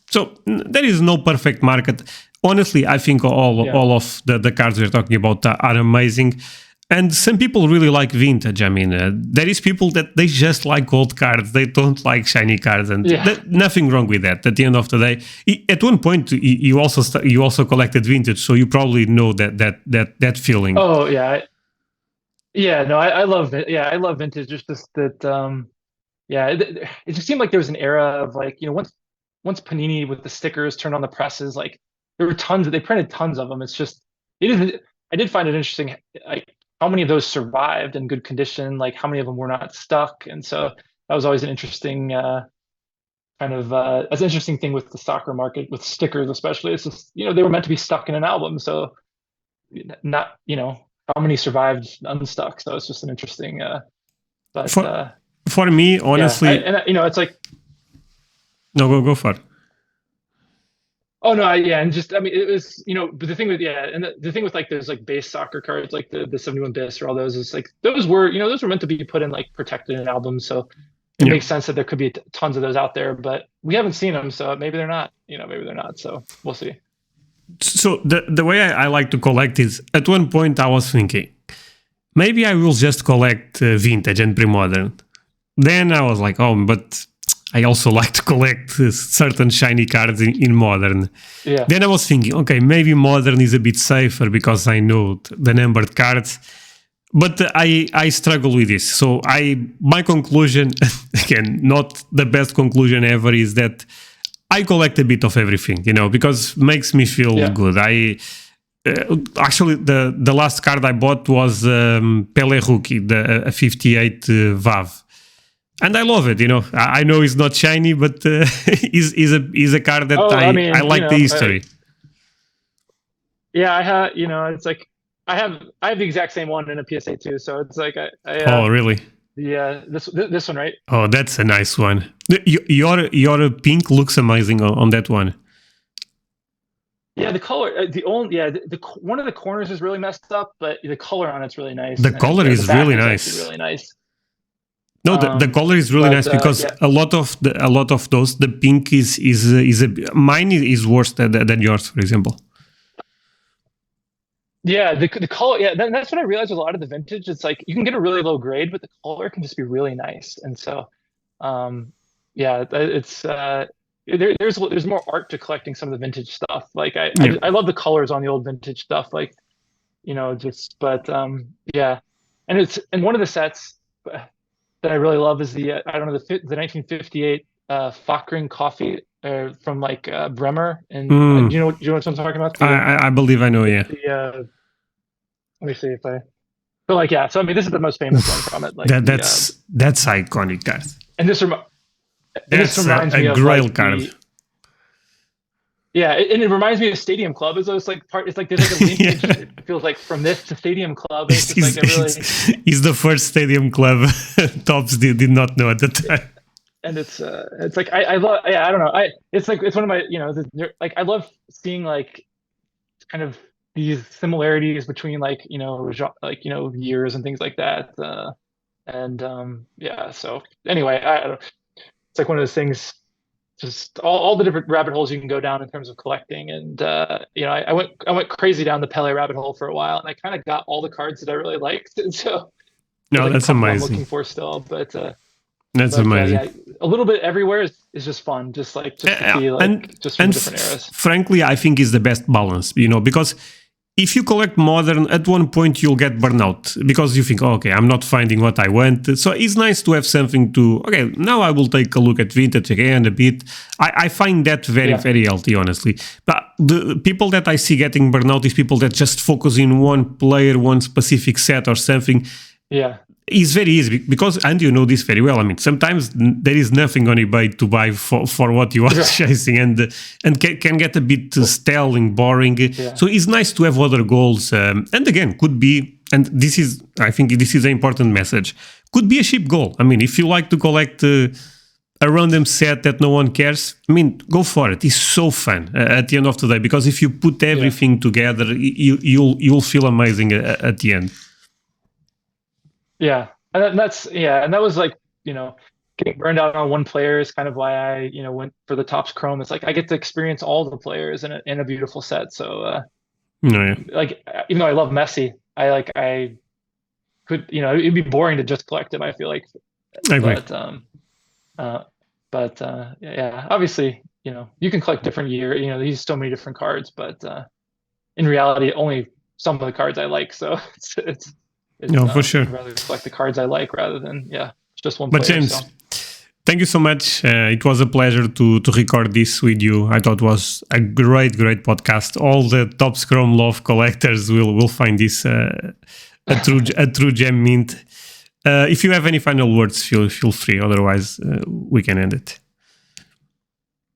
so there is no perfect market. Honestly, I think all of the cards we're talking about are amazing. And some people really like vintage. I mean, there is people that they just like old cards. They don't like shiny cards, and nothing wrong with that. At the end of the day, at one point you also collected vintage, so you probably know that feeling. Oh yeah, no, I love it. Yeah, I love vintage. Just that, it just seemed like there was an era of like once Panini with the stickers turned on the presses, like there were they printed tons of them. It's just I did find it interesting, like how many of those survived in good condition, like how many of them were not stuck. And so that was always an interesting that's an interesting thing with the soccer market, with stickers especially. It's just they were meant to be stuck in an album, so not how many survived unstuck. So it's just an interesting but for me, honestly, it's like no, go for it. Oh no, and just I mean it was but the thing with and the thing with like those like base soccer cards like the 71 BIS or all those is like those were meant to be put in like protected in albums, so it makes sense that there could be tons of those out there, but we haven't seen them, so maybe they're not, so we'll see. So the way I like to collect is, at one point I was thinking maybe I will just collect vintage and pre-modern. Then I was like, oh, but I also like to collect certain shiny cards in modern. Yeah. Then I was thinking, okay, maybe modern is a bit safer because I know the numbered cards. But I struggle with this. So my conclusion, again, not the best conclusion ever, is that I collect a bit of everything, because it makes me feel good. Actually, the last card I bought was Pele Rookie, a 58 VAV. And I love it, I know it's not shiny, but is a card that I like the history. I have, it's like I have the exact same one in a PSA too, so it's like oh, really? Yeah, this one, right? Oh, that's a nice one. Your pink looks amazing on that one. Yeah, the color, one of the corners is really messed up, but the color on it's really nice, The and color the is back really is actually nice. really nice. No, the color is really But nice because yeah, a lot of those, the pink is mine is worse than yours, for example. yeah, the color, yeah, that's what I realized with a lot of the vintage. It's like you can get a really low grade, but the color can just be really nice. And so, yeah, it's there's more art to collecting some of the vintage stuff. Like Yeah. I love the colors on the old vintage stuff. Like just but yeah, and one of the sets that I really love is the I don't know the 1958 Fockring coffee from like Bremer. And Mm, do you know what I'm talking about? I believe I know. Yeah. The let me see if I but like yeah, so I mean this is the most famous one from it. Like that's iconic, guys. and this That's reminds a me of grail like card. and it reminds me of Stadium Club. It's like it's like there's like a linkage. Yeah. It feels like from this to Stadium Club. It's just like a really he's the first Stadium Club Tops did not know at the time. and it's like I love I don't know it's like it's one of my like I love seeing like kind of these similarities between like years and things like that and yeah, so anyway I don't know. It's like one of those things, just all the different rabbit holes you can go down in terms of collecting. And I went crazy down the Pele rabbit hole for a while, and I kind of got all the cards that I really liked. And so no, like that's a couple I'm amazing. looking for still, That's amazing. yeah, a little bit everywhere is just fun, just to see like just from different eras. Frankly, I think is the best balance, because if you collect modern, at one point you'll get burnout because you think, oh, okay, I'm not finding what I want. So it's nice to have something to, okay, now I will take a look at vintage again a bit. I find that very healthy, honestly. But the people that I see getting burnout is people that just focus in one player, one specific set or something. Yeah. It's very easy because, and you know this very well. I mean, sometimes there is nothing on eBay to buy for what you are chasing, and can get a bit stale and boring. Yeah. So it's nice to have other goals. And again, could be, and I think this is an important message. Could be a cheap goal. I mean, if you like to collect a random set that no one cares, I mean, go for it. It's so fun at the end of the day because if you put everything together, you'll feel amazing at the end. Yeah, and that was like getting burned out on one player is kind of why I went for the Topps Chrome. It's like I get to experience all the players in a beautiful set. So like even though I love Messi, I could it'd be boring to just collect him. I feel like, I agree. But yeah, obviously you can collect different year. There's so many different cards, but in reality, only some of the cards I like. So it's no, for sure. I'd rather collect the cards I like rather than just one but player. James, thank you so much. It was a pleasure to record this with you. I thought it was a great podcast. All the Topps Chrome love collectors will find this a true gem mint. If you have any final words, feel free. Otherwise, we can end it.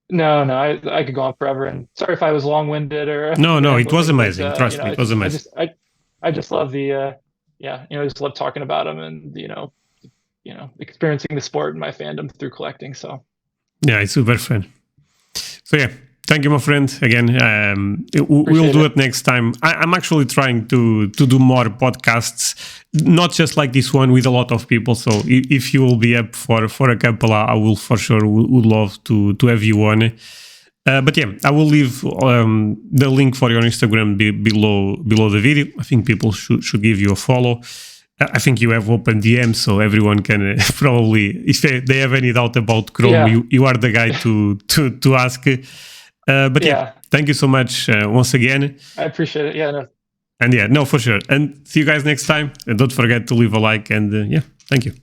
No, I could go on forever. And sorry if I was long-winded or. No, it was amazing. Trust me, it was amazing. I just love the. I just love talking about them and experiencing the sport and my fandom through collecting. So yeah, it's super fun. So yeah, thank you, my friend. Again, we'll do it next time. I'm actually trying to do more podcasts, not just like this one with a lot of people. So if you will be up for a couple, I will for sure would love to have you on. But yeah, I will leave the link for your Instagram below the video. I think people should give you a follow. I think you have open DMs, so everyone can probably, if they have any doubt about Chrome, you are the guy to ask. But yeah, thank you so much once again. I appreciate it. Yeah, no. And for sure. And see you guys next time. And don't forget to leave a like. And thank you.